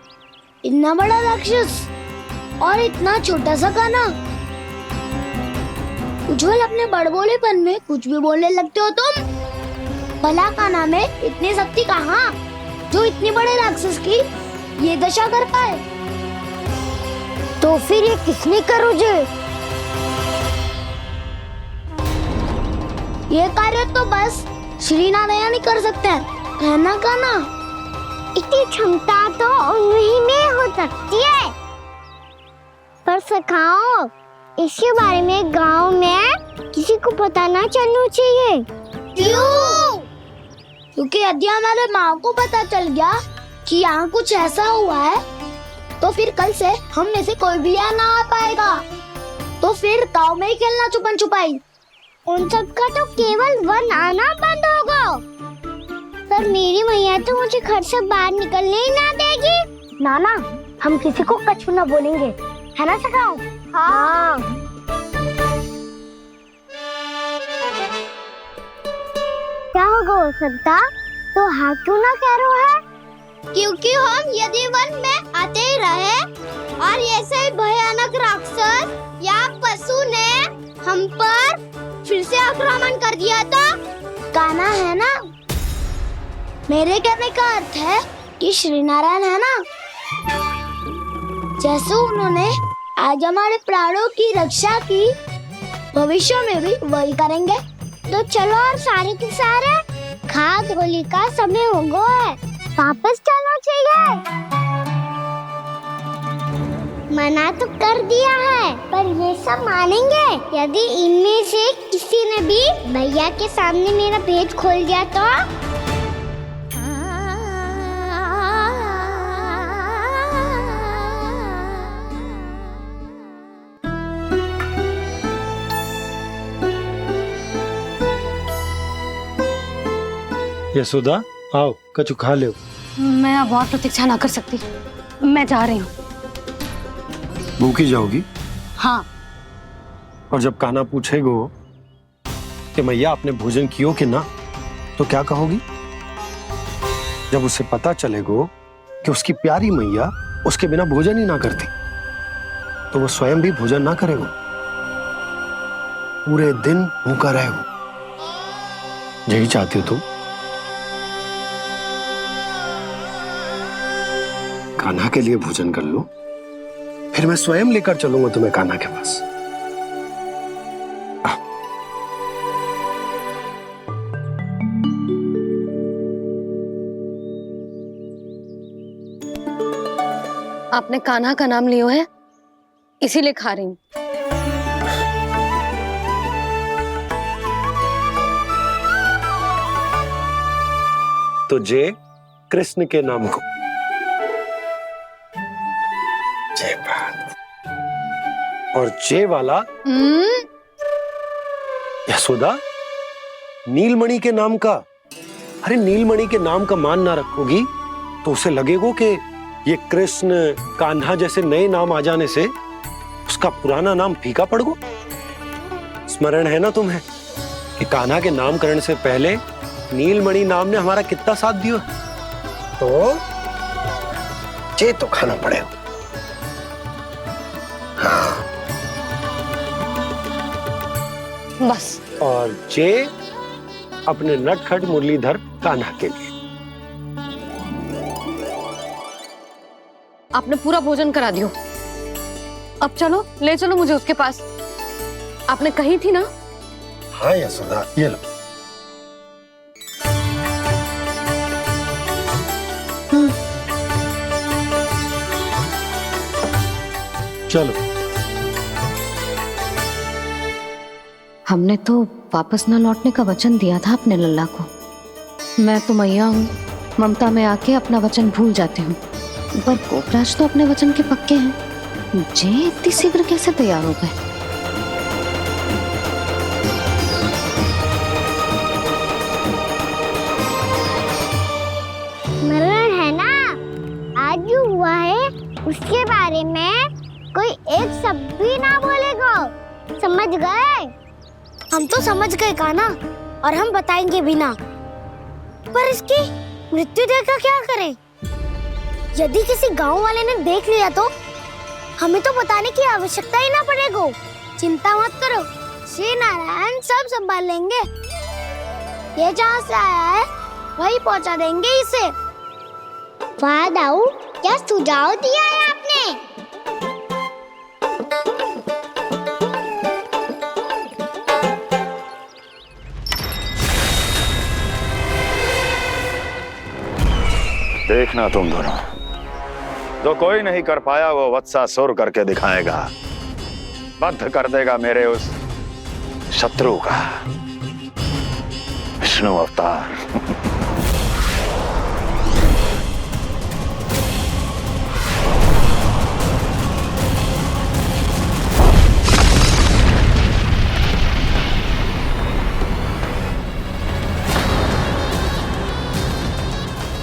इतना बड़ा राक्षस और इतना छोटा सा कान्हा। उज्जवल, अपने बड़बोलेपन में कुछ भी बोलने लगते हो तुम। भला कान्हा में इतनी शक्ति कहाँ जो इतनी बड़े राक्षस की ये दशा कर पाए, तो फिर ये किसने करो जे? ये कार्य तो बस श्री नारायण ही कर सकते हैं, है ना कान्हा? इतनी क्षमता तो उन्हीं में हो सकती है, पर सखाओ इसके बारे में गांव में किसी को पता ना चलना चाहिए। क्यों? क्योंकि यदि हमारे माँ को पता चल गया कि यहाँ कुछ ऐसा हुआ है, तो फिर कल से हम में से कोई भी यहाँ ना आ पाएगा, तो फिर गांव में ही खेलना छुपन छुपाई। उन सबका तो केवल वन आना बंद होगा, पर मेरी मैया तो मुझे घर से बाहर निकलने ही ना देगी। नाना, हम किसी को कछु ना बोलेंगे, है ना सखाओ? हाँ। क्या होगा हो सकता? तो हाँ क्यों ना कह रहा है? क्योंकि हम यदि वन में आते ही रहे और ऐसे भयानक राक्षस या पशु ने हम पर फिर से आक्रमण कर दिया तो कान्हा, है ना? मेरे कहने का अर्थ है कि श्री नारायण है ना, जैसे उन्होंने आज हमारे प्राणों की रक्षा की, भविष्य में भी वही करेंगे। तो चलो और सारे के सारे खाद होली का समय हो गया है, वापस चलना चाहिए। मना तो कर दिया है, पर ये सब मानेंगे यदि इनमें से किसी ने भी भैया के सामने मेरा पेट खोल दिया तो? यशोदा, आओ कछु खा लो। मैं अब और प्रतीक्षा ना कर सकती, मैं जा रही हूँ। भूखी जाओगी? हाँ। और जब कान्हा पूछेगो कि मैया आपने भोजन कियो कि ना, तो क्या कहोगी? जब उसे पता चलेगो कि उसकी प्यारी मैया उसके बिना भोजन ही ना करती, तो वो स्वयं भी भोजन ना करेगो, पूरे दिन भूखा रहेगो। यही चाहती हो तुम? कान्हा के लिए भोजन कर लो, फिर मैं स्वयं लेकर चलूंगा तुम्हें कान्हा के पास। आपने कान्हा का नाम लियो है, इसीलिए खा रही हूँ। तो जय कृष्ण के नाम को। जय बात। और जय वाला यशोदा, नीलमणि के नाम का। अरे नीलमणि के नाम का मान ना रखोगी तो उसे लगेगा कि ये कृष्ण कान्हा जैसे नए नाम आ जाने से उसका पुराना नाम फीका पड़ गो। स्मरण है ना तुम्हें कि कान्हा के नामकरण से पहले नीलमणि नाम ने हमारा कितना साथ दिया? तो जे तो खाना पड़ेगा। हाँ। बस। और जे अपने नटखट मुरलीधर कान्हा के लिए। आपने पूरा भोजन करा दियो, अब चलो, ले चलो मुझे उसके पास। आपने कही थी ना? हाँ यशोदा, ये लो। चलो। हमने तो वापस न लौटने का वचन दिया था अपने लल्ला को। मैं तो मैया हूँ, ममता में आके अपना वचन भूल जाती हूँ, पर गोपराज तो अपने वचन के पक्के हैं। जे इतनी शीघ्र कैसे तैयार हो गए? मरण है ना, आज जो हुआ है उसके बारे में कोई एक शब्द भी ना बोलेगा, समझ गए? हम तो समझ गए कान्हा, और हम बताएंगे भी ना। पर इसकी मृत्यु देखकर क्या करें? यदि किसी गांव वाले ने देख लिया तो हमें तो बताने की आवश्यकता ही ना पड़ेगा। चिंता मत करो, श्री नारायण सब संभाल लेंगे। ये जहाँ से आया है वही पहुँचा देंगे इसे। वाह दाऊ, क्या सुझाव दिया है आपने? देखना तुम दोनों, जो कोई नहीं कर पाया वो वत्सासुर करके दिखाएगा, बद्ध कर देगा मेरे उस शत्रु का विष्णु अवतार।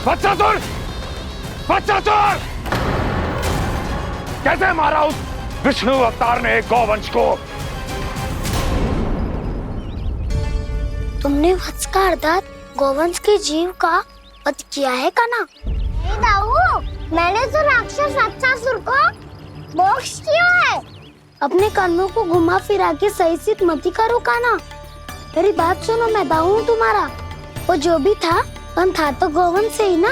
वत्सासुर! वत्सासुर! कैसे मारा उस विष्णु अवतार ने एक गौवंश को? तुमने वत्स का अर्थात गौवंश के जीव का वध किया है काना? नहीं दाऊ, मैंने तो राक्षस वत्सासुर को मोक्ष किया है। अपने कर्मों को घुमा फिरा के सही सिद्ध मत करो काना। मेरी बात सुनो, मैं दाऊ हूँ तुम्हारा। वो जो भी था पर था तो गौवंश से ही ना।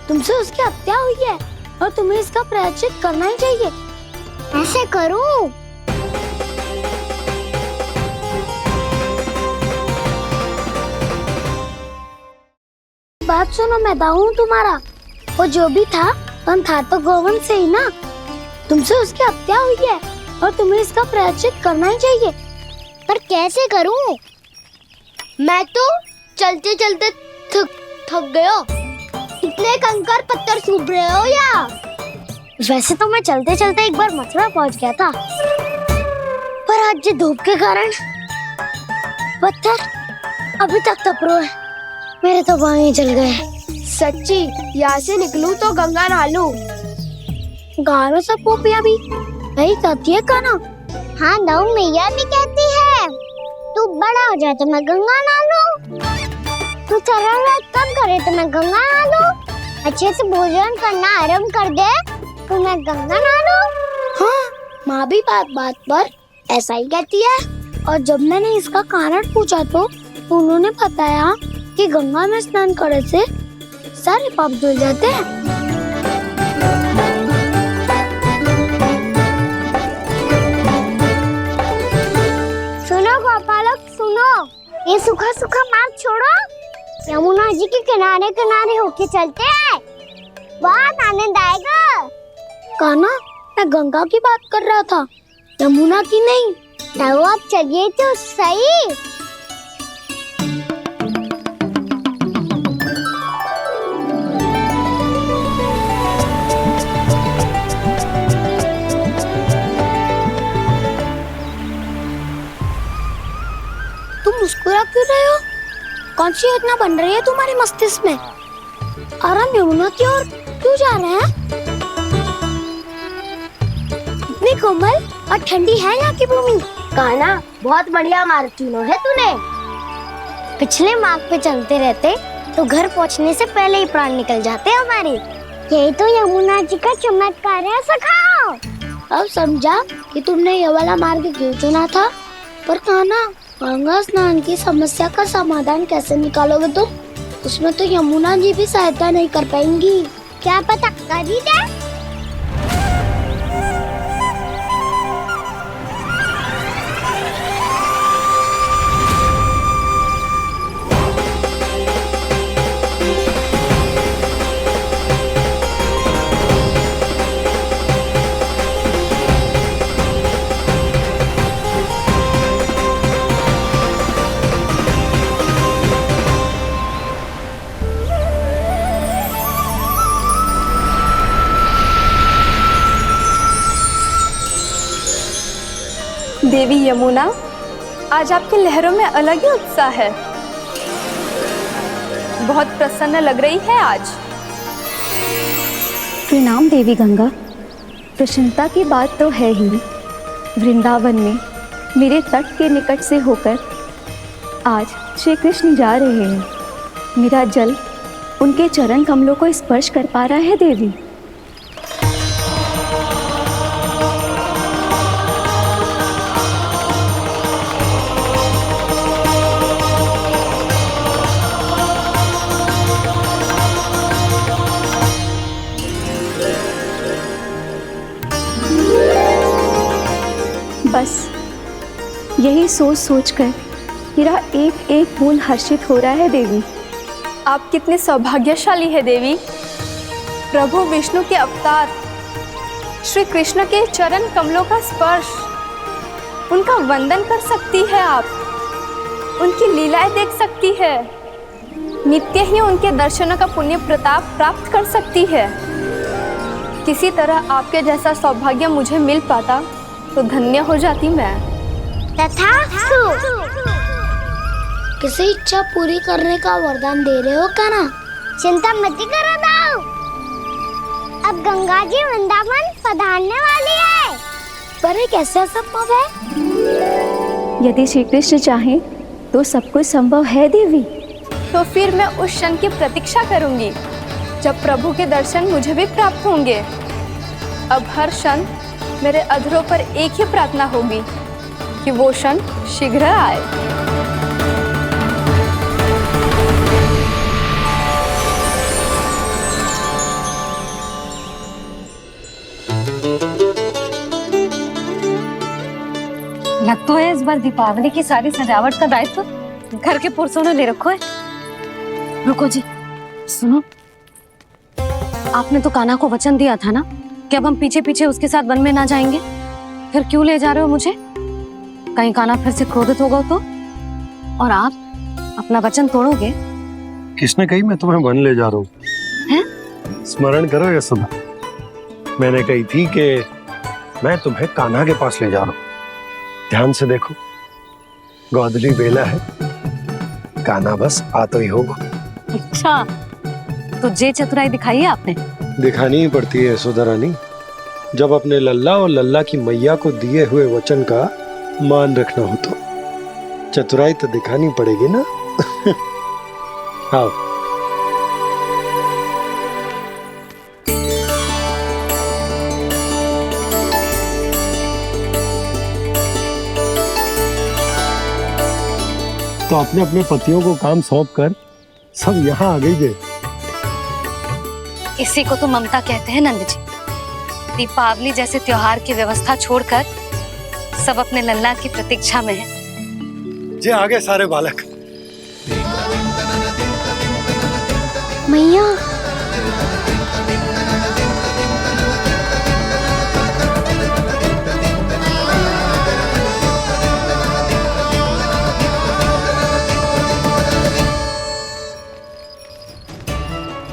तुमसे उसकी हत्या हुई है और तुम्हें इसका प्रायश्चित करना ही चाहिए। ऐसे करूं? बात सुनो, मैं दाऊ हूँ तुम्हारा। वो जो भी था पर था तो गौवंश से ही ना। तुमसे उसकी हत्या हुई है और तुम्हें इसका प्रायश्चित करना ही चाहिए। पर कैसे करूं? मैं तो चलते चलते थक गया। इतने कंकर पत्थर सूख रहे हो या? वैसे तो मैं चलते चलते एक बार मथुरा पहुंच गया था, पर आज ये धूप के कारण पत्थर अभी तक तप रहे हैं। मेरे तो पाँव ही जल गए। सच्ची, यहाँ से निकलूं तो गंगा नहा लूं। गाँव में सब पोपिया भी वही कहती है काना। हाँ दाऊ मैया भी कहती है, तू बड़ा हो जाए तो मैं गंगा नहा लूं, तू चरण व्रत कम करे तो मैं गंगा नहा लूं, अच्छे से भोजन करना आरंभ कर दे तो मैं गंगा नहा लूं। हाँ, माँ भी बात बात पर ऐसा ही कहती है। और जब मैंने इसका कारण पूछा तो उन्होंने बताया कि गंगा में स्नान करने से सारे पाप धुल जाते हैं। सुनो गोपालक सुनो, ये सूखा सूखा मार्ग छोड़ो, यमुना जी के किनारे किनारे होके चलते हैं, बहुत आनंद आएगा। काना, मैं गंगा की बात कर रहा था, यमुना की नहीं। तो आप चलिए तो सही। तुम मुस्कुरा क्यों रहे हो? कौन सी योजना बन रही है तुम्हारे मस्तिष्क में? और हम यमुना की ओर क्यों जा रहे हैं? इतनी कोमल और ठंडी है यहाँ की भूमि। काना, बहुत बढ़िया मार्ग चुना है तूने। पिछले मार्ग पे चलते रहते तो घर पहुँचने से पहले ही प्राण निकल जाते हमारे। यही तो यमुना जी का चमत्कार है सखाओ। अब समझा कि तुमने ये वाला मार्ग क्यों चुना था। पर काना, गंगा स्नान की समस्या का समाधान कैसे निकालोगे तुम? उसमें तो यमुना जी भी सहायता नहीं कर पाएंगी। क्या पता कर ही दे। देवी यमुना, आज आपकी लहरों में अलग ही उत्साह है। बहुत प्रसन्न लग रही है आज। प्रणाम देवी गंगा। प्रसन्नता की बात तो है ही। वृंदावन में मेरे तट के निकट से होकर आज श्री कृष्ण जा रहे हैं। मेरा जल उनके चरण कमलों को स्पर्श कर पा रहा है देवी। बस यही सोच सोचकर मेरा एक एक मूल हर्षित हो रहा है देवी। आप कितने सौभाग्यशाली है देवी। प्रभु विष्णु के अवतार श्री कृष्ण के चरण कमलों का स्पर्श, उनका वंदन कर सकती है आप, उनकी लीलाएं देख सकती है, नित्य ही उनके दर्शनों का पुण्य प्रताप प्राप्त कर सकती है। किसी तरह आपके जैसा सौभाग्य मुझे मिल पाता तो धन्य हो जाती मैं। तथास्तु। किसी इच्छा पूरी करने का वरदान दे रहे हो कान्हा? चिंता मत करो दाऊ, अब गंगा जी वृंदावन पधारने वाली है। पर ये कैसे संभव है? यदि श्री कृष्ण चाहें तो सब कुछ संभव है देवी। तो फिर मैं उस क्षण की प्रतीक्षा करूंगी जब प्रभु के दर्शन मुझे भी प्राप्त होंगे। अब हर क्षण मेरे अधरों पर एक ही प्रार्थना होगी कि वो क्षण शीघ्र आए। लगता है इस बार दीपावली की सारी सजावट का दायित्व घर के पुरुषों ने ले रखो है। रुको जी, सुनो, आपने तो कान्हा को वचन दिया था ना कि अब हम पीछे पीछे उसके साथ वन में ना जाएंगे, फिर क्यों ले जा रहे हो मुझे? कहीं कान्हा फिर से क्रोधित होगा तो? और आप अपना वचन तोड़ोगे? किसने कही मैं तुम्हें वन ले जा रहा हूँ? स्मरण करो यशोदा, मैंने कही थी कि मैं तुम्हें कान्हा के पास ले जा रहा हूँ। ध्यान से देखो, गोदली बेला है, कान्हा बस आ तो ही होगा। अच्छा, तो जे चतुराई दिखाई है आपने? दिखानी ही पड़ती है यशोदा रानी, जब अपने लल्ला और लल्ला की मैया को दिए हुए वचन का मान रखना हो तो चतुराई तो दिखानी पड़ेगी ना। आओ। तो अपने अपने पतियों को काम सौंप कर सब यहाँ आ गई है। इसी को तो ममता कहते हैं नंद जी। दीपावली जैसे त्योहार की व्यवस्था छोड़कर सब अपने लल्ला की प्रतीक्षा में हैं। जे आगे सारे बालक। मैया,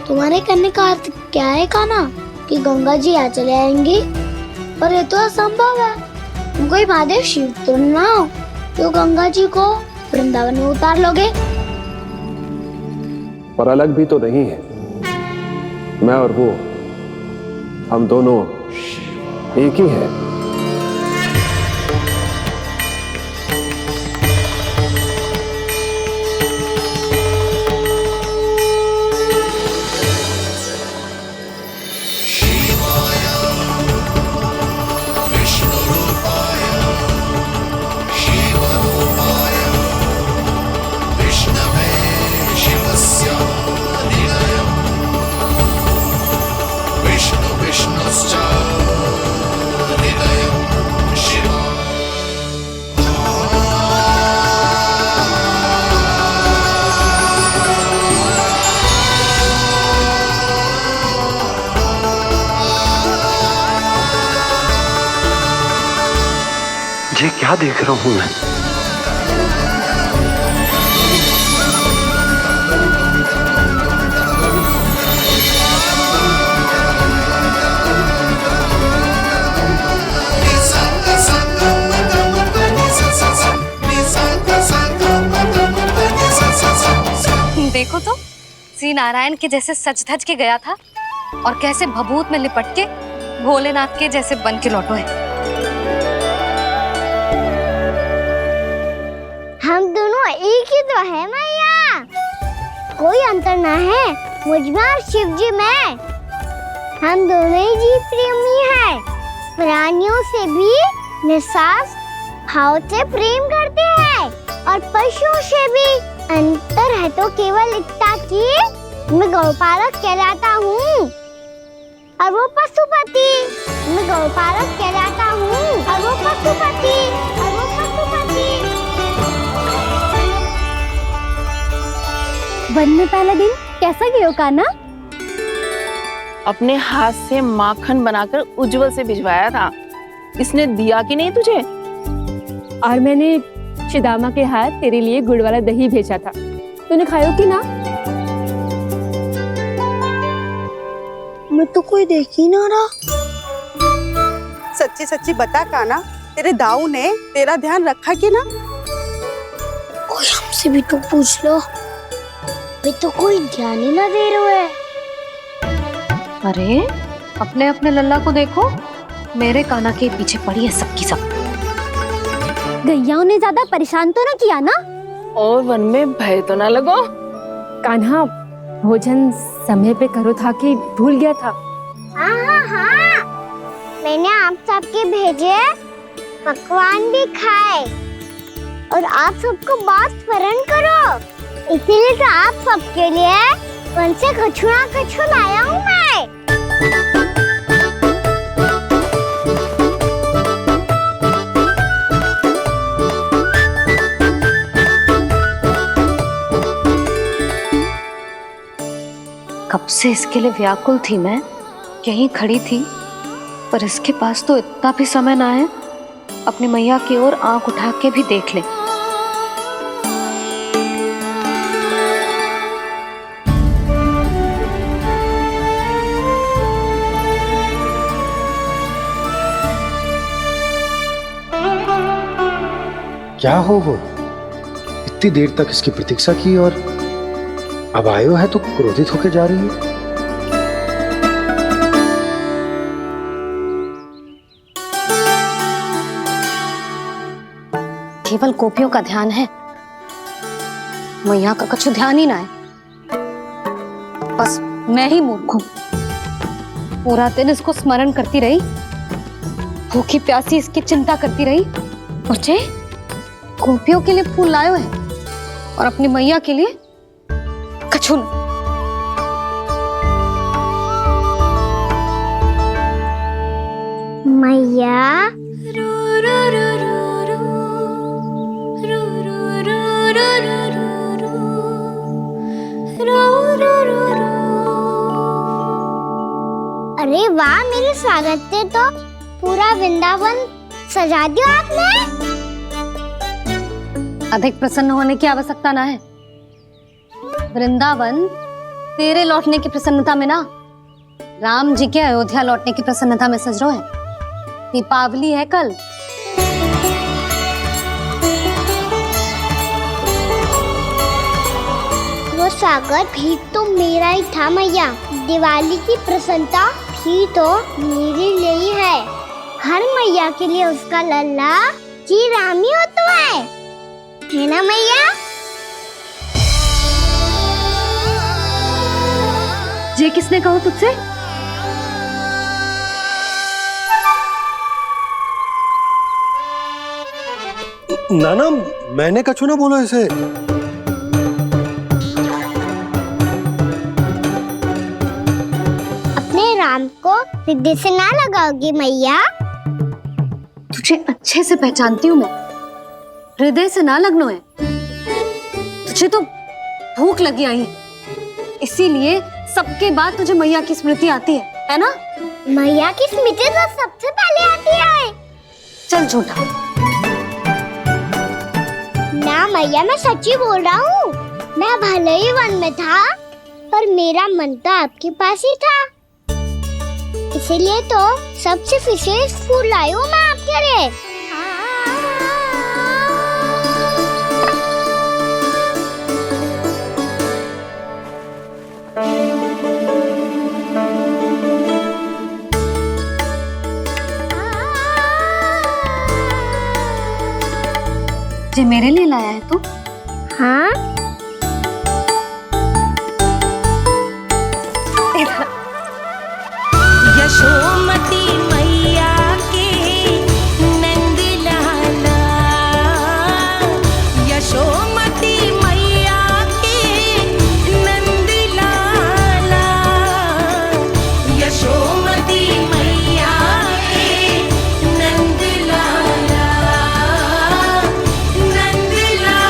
तुम्हारे करने का अर्थ क्या है कान्हा? कि गंगा जी आ चले आएंगी? पर ये तो असंभव है। तुम कोई महादेव शिव तो ना हो तो गंगा जी को वृंदावन में उतार लोगे? पर अलग भी तो नहीं है। मैं और वो, हम दोनों एक ही हैं। ये क्या देख रहा हूँ मैं? देखो तो, श्री नारायण के जैसे सच धज के गया था और कैसे भभूत में लिपट के भोलेनाथ के जैसे बन के लौटो है। हम दोनों एक ही तो है मैया, कोई अंतर ना है मुझ में और शिव जी में। हम दोनों ही जीव प्रेमी हैं, प्राणियों से भी निस्वार्थ भाव से प्रेम करते हैं और पशुओं से भी। अंतर है तो केवल इतना कि मैं गौपालक कहलाता हूँ और वो पशुपति। मैं गौपालक कहलाता हूँ और वो पशुपति। वन में पहला दिन कैसा गया कान्हा? अपने हाथ से माखन बनाकर उज्जवल से भिजवाया था। इसने दिया कि नहीं तुझे? और मैंने शिदामा के हाथ तेरे लिए गुड़ वाला दही भेजा था, तूने खायो कि ना? मैं तो कोई देख ही ना रहा। सच्ची सच्ची बता कान्हा, तेरे दाऊ ने तेरा ध्यान रखा कि ना? कोई हमसे भी तो पूछ लो, वे तो कोई ध्यान ही ना दे रहे हैं। अरे अपने अपने लल्ला को देखो, मेरे कान्हा के पीछे पड़ी है सबकी सब। गैयाओं ने ज्यादा परेशान तो ना किया ना? और वन में भय तो ना लगो? कान्हा भोजन समय पे करो था कि भूल गया था? हाँ, मैंने आप सबके भेजे पकवान भी खाए और आप सबको बात स्मरण करो, इसीलिए तो आप सबके लिए वन से कछुआ कछु लाया हूँ मैं। कब से इसके लिए व्याकुल थी मैं, यहीं खड़ी थी, पर इसके पास तो इतना भी समय ना है अपनी मैया की ओर आंख उठा के भी देख ले। क्या हो वो? इतनी देर तक इसकी प्रतीक्षा की और अब आयो है तो क्रोधित होकर जा रही है। केवल गोपियों का ध्यान है, मैया का कुछ ध्यान ही ना है। बस मैं ही मूर्ख हूं, पूरा दिन इसको स्मरण करती रही, भूखी प्यासी इसकी चिंता करती रही, और जे गोपियों के लिए फूल लायो है और अपनी मैया के लिए कछु न। मैया अरे वाह, मेरे स्वागत से तो पूरा वृंदावन सजा दिया आपने। अधिक प्रसन्न होने की आवश्यकता ना है। वृंदावन तेरे लौटने की प्रसन्नता में ना, राम जी के अयोध्या लौटने की प्रसन्नता में सज रहे हैं। दीपावली है कल। वो स्वागत भी तो मेरा ही था मैया। दिवाली की प्रसन्नता भी तो मेरे लिए ही है। हर मैया के लिए उसका लल्ला जी राम ही होता है ना मैया? ये किसने कहा तुझसे? नाना, मैंने कछु ना बोला इसे। अपने राम को हृदय से ना लगाओगी मैया? तुझे अच्छे से पहचानती हूँ मैं, हृदय से ना लगनो है। तुझे तो भूख लगी आई, इसीलिए सबके बाद तुझे मैया की स्मृति आती है ना? मैया की स्मृति तो सबसे पहले आती है। चल झूठा। ना मैया, मैं सच्ची बोल रहा हूँ। मैं भले ही वन में था, पर मेरा मन तो आपके पास ही था। इसीलिए तो सबसे विशेष फूल लाई हूँ मैं आपके लिए। ये मेरे लिए लाया है तू? हाँ। यशोमती मैया के नंद लाला, यशोमती मैया के नंद लाला, यशोमती मैया के नंद लाला, नंद लाला।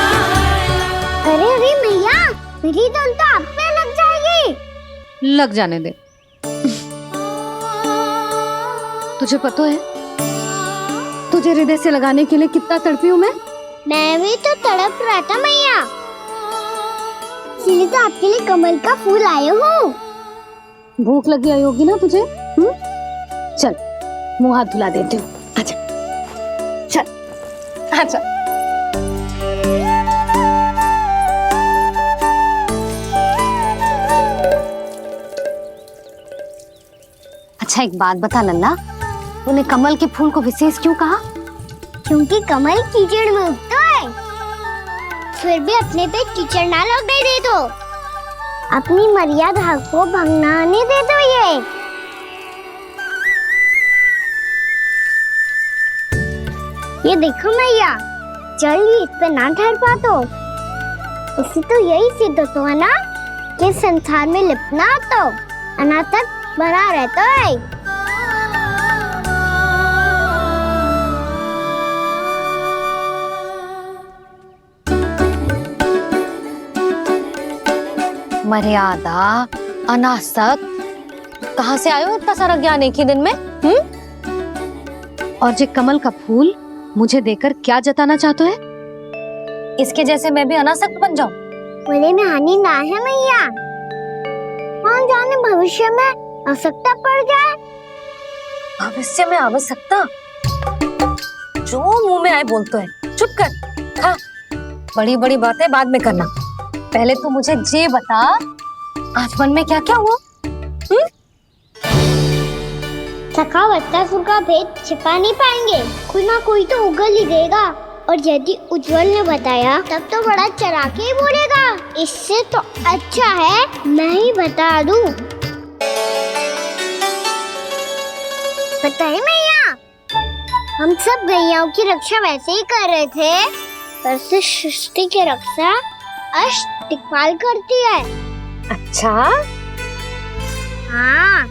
अरे मैया, मेरी तो लग जाने दे। तुझे पता है तुझे हृदय से लगाने के लिए कितना तड़पी हूँ मैं भी तो तड़प रहा था मैया, इसलिए तो आपके लिए कमल का फूल आया हूँ। भूख लगी आई होगी ना तुझे? चल मुंह हाथ धुला देती हूँ। आजा चल आजा। अच्छा एक बात बता लल्ला, तूने कमल के फूल को विशेष क्यों कहा? क्योंकि कमल कीचड़ में उगता है, फिर भी अपने पे कीचड़ ना लगने दे दो, अपनी मर्यादा को भंगना नहीं दे दो। ये देखो मैया, जल भी इस पे ना ठहर पा तो इससे तो यही सिद्ध होता है ना कि संसार में लिपना तो अनाथक बना रहता है। मर्यादा, अनासक, कहाँ से आयो इतना सारा ज्ञान एक ही दिन में? और जे कमल का फूल मुझे देकर क्या जताना चाहते है? इसके जैसे मैं भी अनासक्त बन जाऊं? बोले में हानि ना है मैया, कौन जाने भविष्य में आवश्यकता पड़ जाए। भविष्य में आवश्यकता? जो मुंह में आए बोलते हैं, चुप कर। हाँ, बड़ी बड़ी बातें बाद में करना, पहले तो मुझे ये बता आज मन में क्या क्या हुआ? सखा वत्सासुर का भेद छिपा नहीं पाएंगे, कोई ना कोई तो उगल ही देगा, और यदि उज्जवल ने बताया तब तो बड़ा चढ़ा के ही बोलेगा। इससे तो अच्छा है मैं ही बता दूं। पता है मैया, हम सब गैयाओं की रक्षा वैसे ही कर रहे थे, पर से सृष्टि की रक्षा अष्टदिक्पाल करती है। अच्छा? हाँ,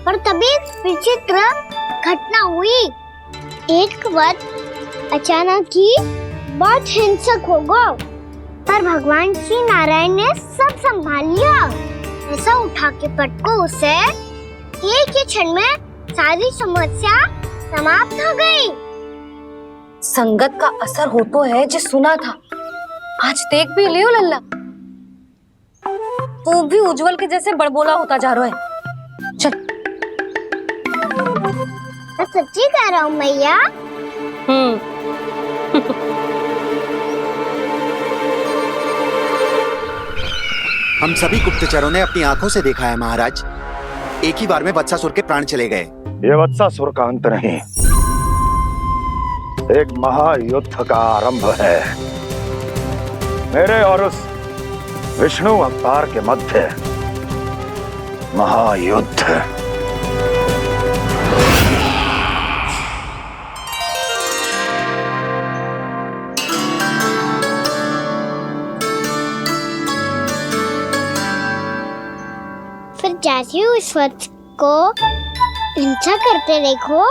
पर तभी विचित्र घटना हुई। एक वक्त अचानक ही बहुत हिंसक हो गया, पर भगवान श्री नारायण ने सब संभाल लिया। ऐसा उठा के पटको उसे एक ही क्षण में सारी समस्या समाप्त हो गई। संगत का असर हो तो है जो सुना था, आज देख भी लियो लल्ला, तू भी उज्जवल के जैसे बड़बोला होता जा रहा है। चल। मैं सच्ची कह रहा हूँ मैया। हम सभी गुप्तचरों ने अपनी आंखों से देखा है महाराज, एक ही बार में वत्सासुर के प्राण चले गए। ये वत्सासुर का अंत नहीं, एक महायुद्ध का आरंभ है। मेरे और उस विष्णु अवतार के मध्य महायुद्ध। फिर जैसे ही उस वक्त को हिंसा करते देखो,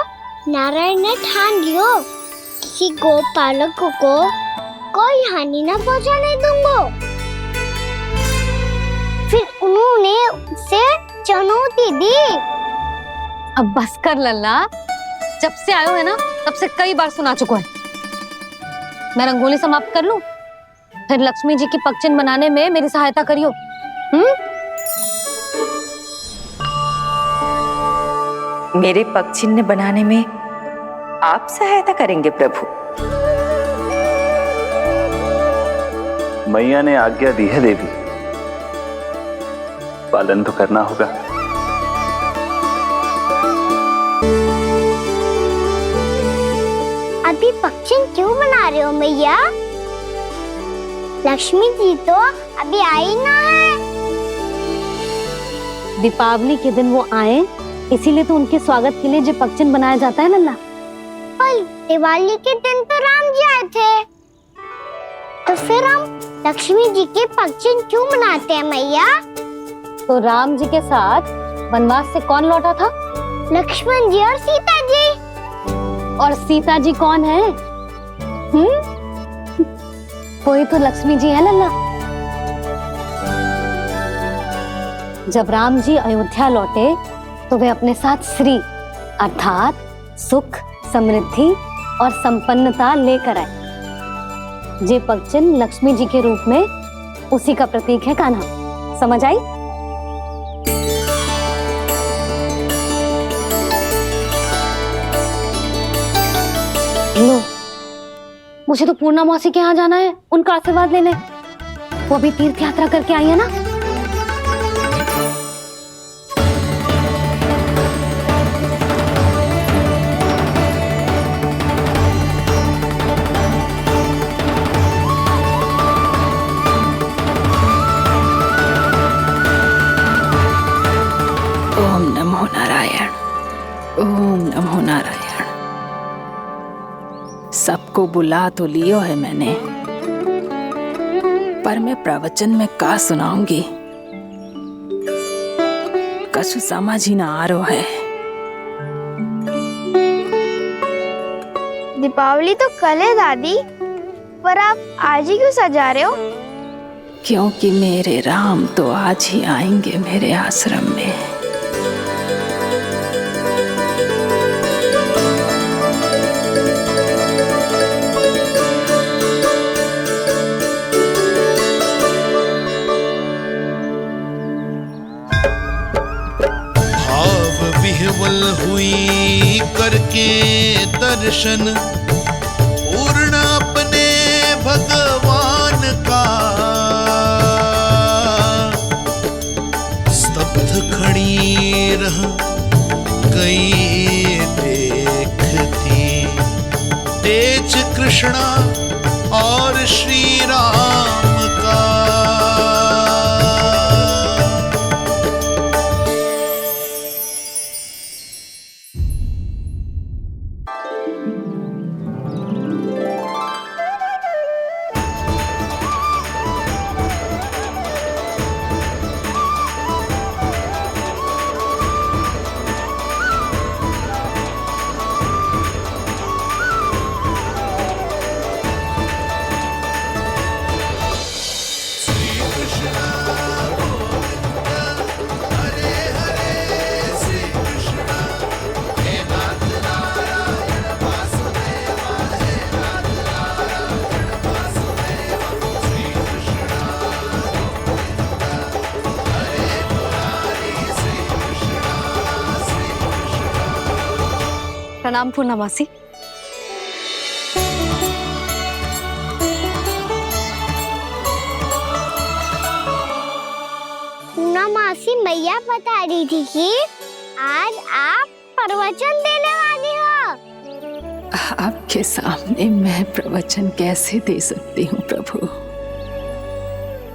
नारायण ने ठान लियो किसी गोपालक को कोई हानि न पहुंचाने दूंगा। फिर उन्होंने उसे चुनौती दी। अब बस कर लल्ला, जब से आयो है ना तब से कई बार सुना चुका है। मैं रंगोली समाप्त कर लूं, फिर लक्ष्मी जी की पगचिन बनाने में मेरी सहायता करियो। मेरे पगचिन्ह बनाने में आप सहायता करेंगे प्रभु? मैया ने आज्ञा दी है देवी, पालन तो करना होगा। अभी पक्षी क्यों बना रहे हो मैया? लक्ष्मी जी तो अभी आई ना है। दीपावली के दिन वो आए, इसीलिए तो उनके स्वागत के लिए जो पगचिन बनाया जाता है लल्ला। पर दिवाली के दिन तो राम जी आए थे, तो फिर हम लक्ष्मी जी के पगचिन क्यों बनाते हैं मैया? तो राम जी के साथ वनवास से कौन लौटा था? लक्ष्मण जी और सीता जी। और सीता जी कौन है? वही तो लक्ष्मी जी है लल्ला। जब राम जी अयोध्या लौटे तो वे अपने साथ श्री अर्थात सुख, समृद्धि और संपन्नता लेकर आए। ये पगचिन लक्ष्मी जी के रूप में उसी का प्रतीक है कान्हा। समझ आई? लो, मुझे तो पूर्णा मौसी के यहाँ जाना है उनका आशीर्वाद लेने। वो अभी तीर्थ यात्रा करके आई है ना। ओम नमो नारायण, ओम नमो नारायण। सबको बुला तो लियो है मैंने, पर मैं प्रवचन में का सुनाऊंगी, कछु समझ ही ना आ रहा है। दीपावली तो कल है दादी, पर आप आज ही क्यों सजा रहे हो? क्योंकि मेरे राम तो आज ही आएंगे मेरे आश्रम में। विह्वल हुई करके दर्शन पूर्ण अपने भगवान का, स्तब्ध खड़ी रह गई देखती तेज कृष्णा और श्री राम का। प्रणाम पूर्णा मासी। पूर्णा मासी मैया बता रही थी कि आज आप प्रवचन देने वाली हो। आपके सामने मैं प्रवचन कैसे दे सकती हूँ प्रभु?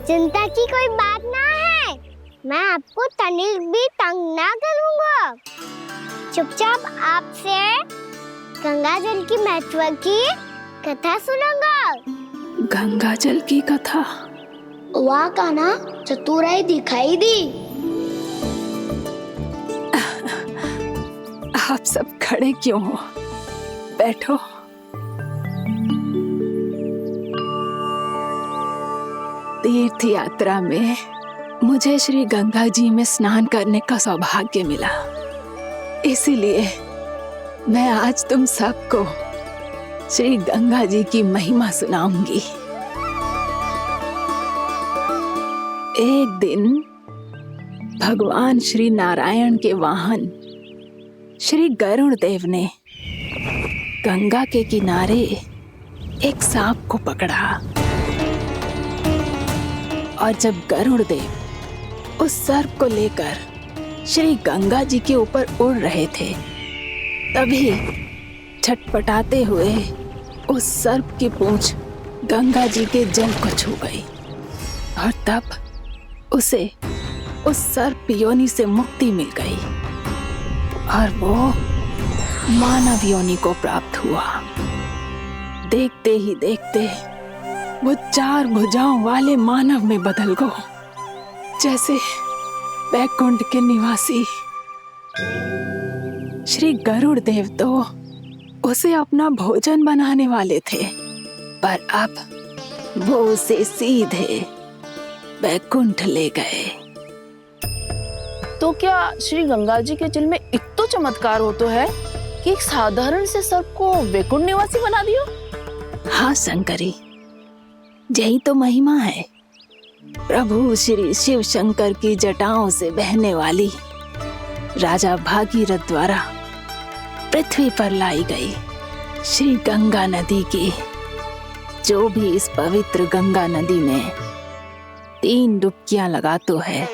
चिंता की कोई बात ना है, मैं आपको तनिक भी तंग ना करूँगा। चुपचाप आपसे गंगा जल की महत्व की कथा सुनूंगा। गंगा जल की कथा? वाह कान्हा, चतुराई दिखाई दी। आप सब खड़े क्यों हो? बैठो। तीर्थ यात्रा में मुझे श्री गंगा जी में स्नान करने का सौभाग्य मिला, इसीलिए मैं आज तुम सबको श्री गंगा जी की महिमा सुनाऊंगी। एक दिन भगवान श्री नारायण के वाहन श्री गरुड़ देव ने गंगा के किनारे एक सांप को पकड़ा, और जब गरुड़ देव उस सर्प को लेकर श्री गंगा जी के ऊपर उड़ रहे थे, तभी छटपटाते हुए उस सर्प की पूंछ गंगा जी के जल को छू गई, और तब उसे उस सर्प योनि से मुक्ति मिल गई और वो मानव योनि को प्राप्त हुआ। देखते ही देखते वो 4 भुजाओं वाले मानव में बदल गो, जैसे बैकुंठ के निवासी। श्री गरुड़ देव तो उसे अपना भोजन बनाने वाले थे, पर अब वो उसे सीधे बैकुंठ ले गए। तो क्या श्री गंगा जी के जल में इतना चमत्कार हो तो है कि एक साधारण से सर्प को वैकुंठ निवासी बना दियो? हाँ शंकरी, यही तो महिमा है। प्रभु श्री शिव शंकर की जटाओं से बहने वाली राजा भागीरथ द्वारा पृथ्वी पर लाई गई श्री गंगा नदी की, जो भी इस पवित्र गंगा नदी में 3 डुबकियां लगातो है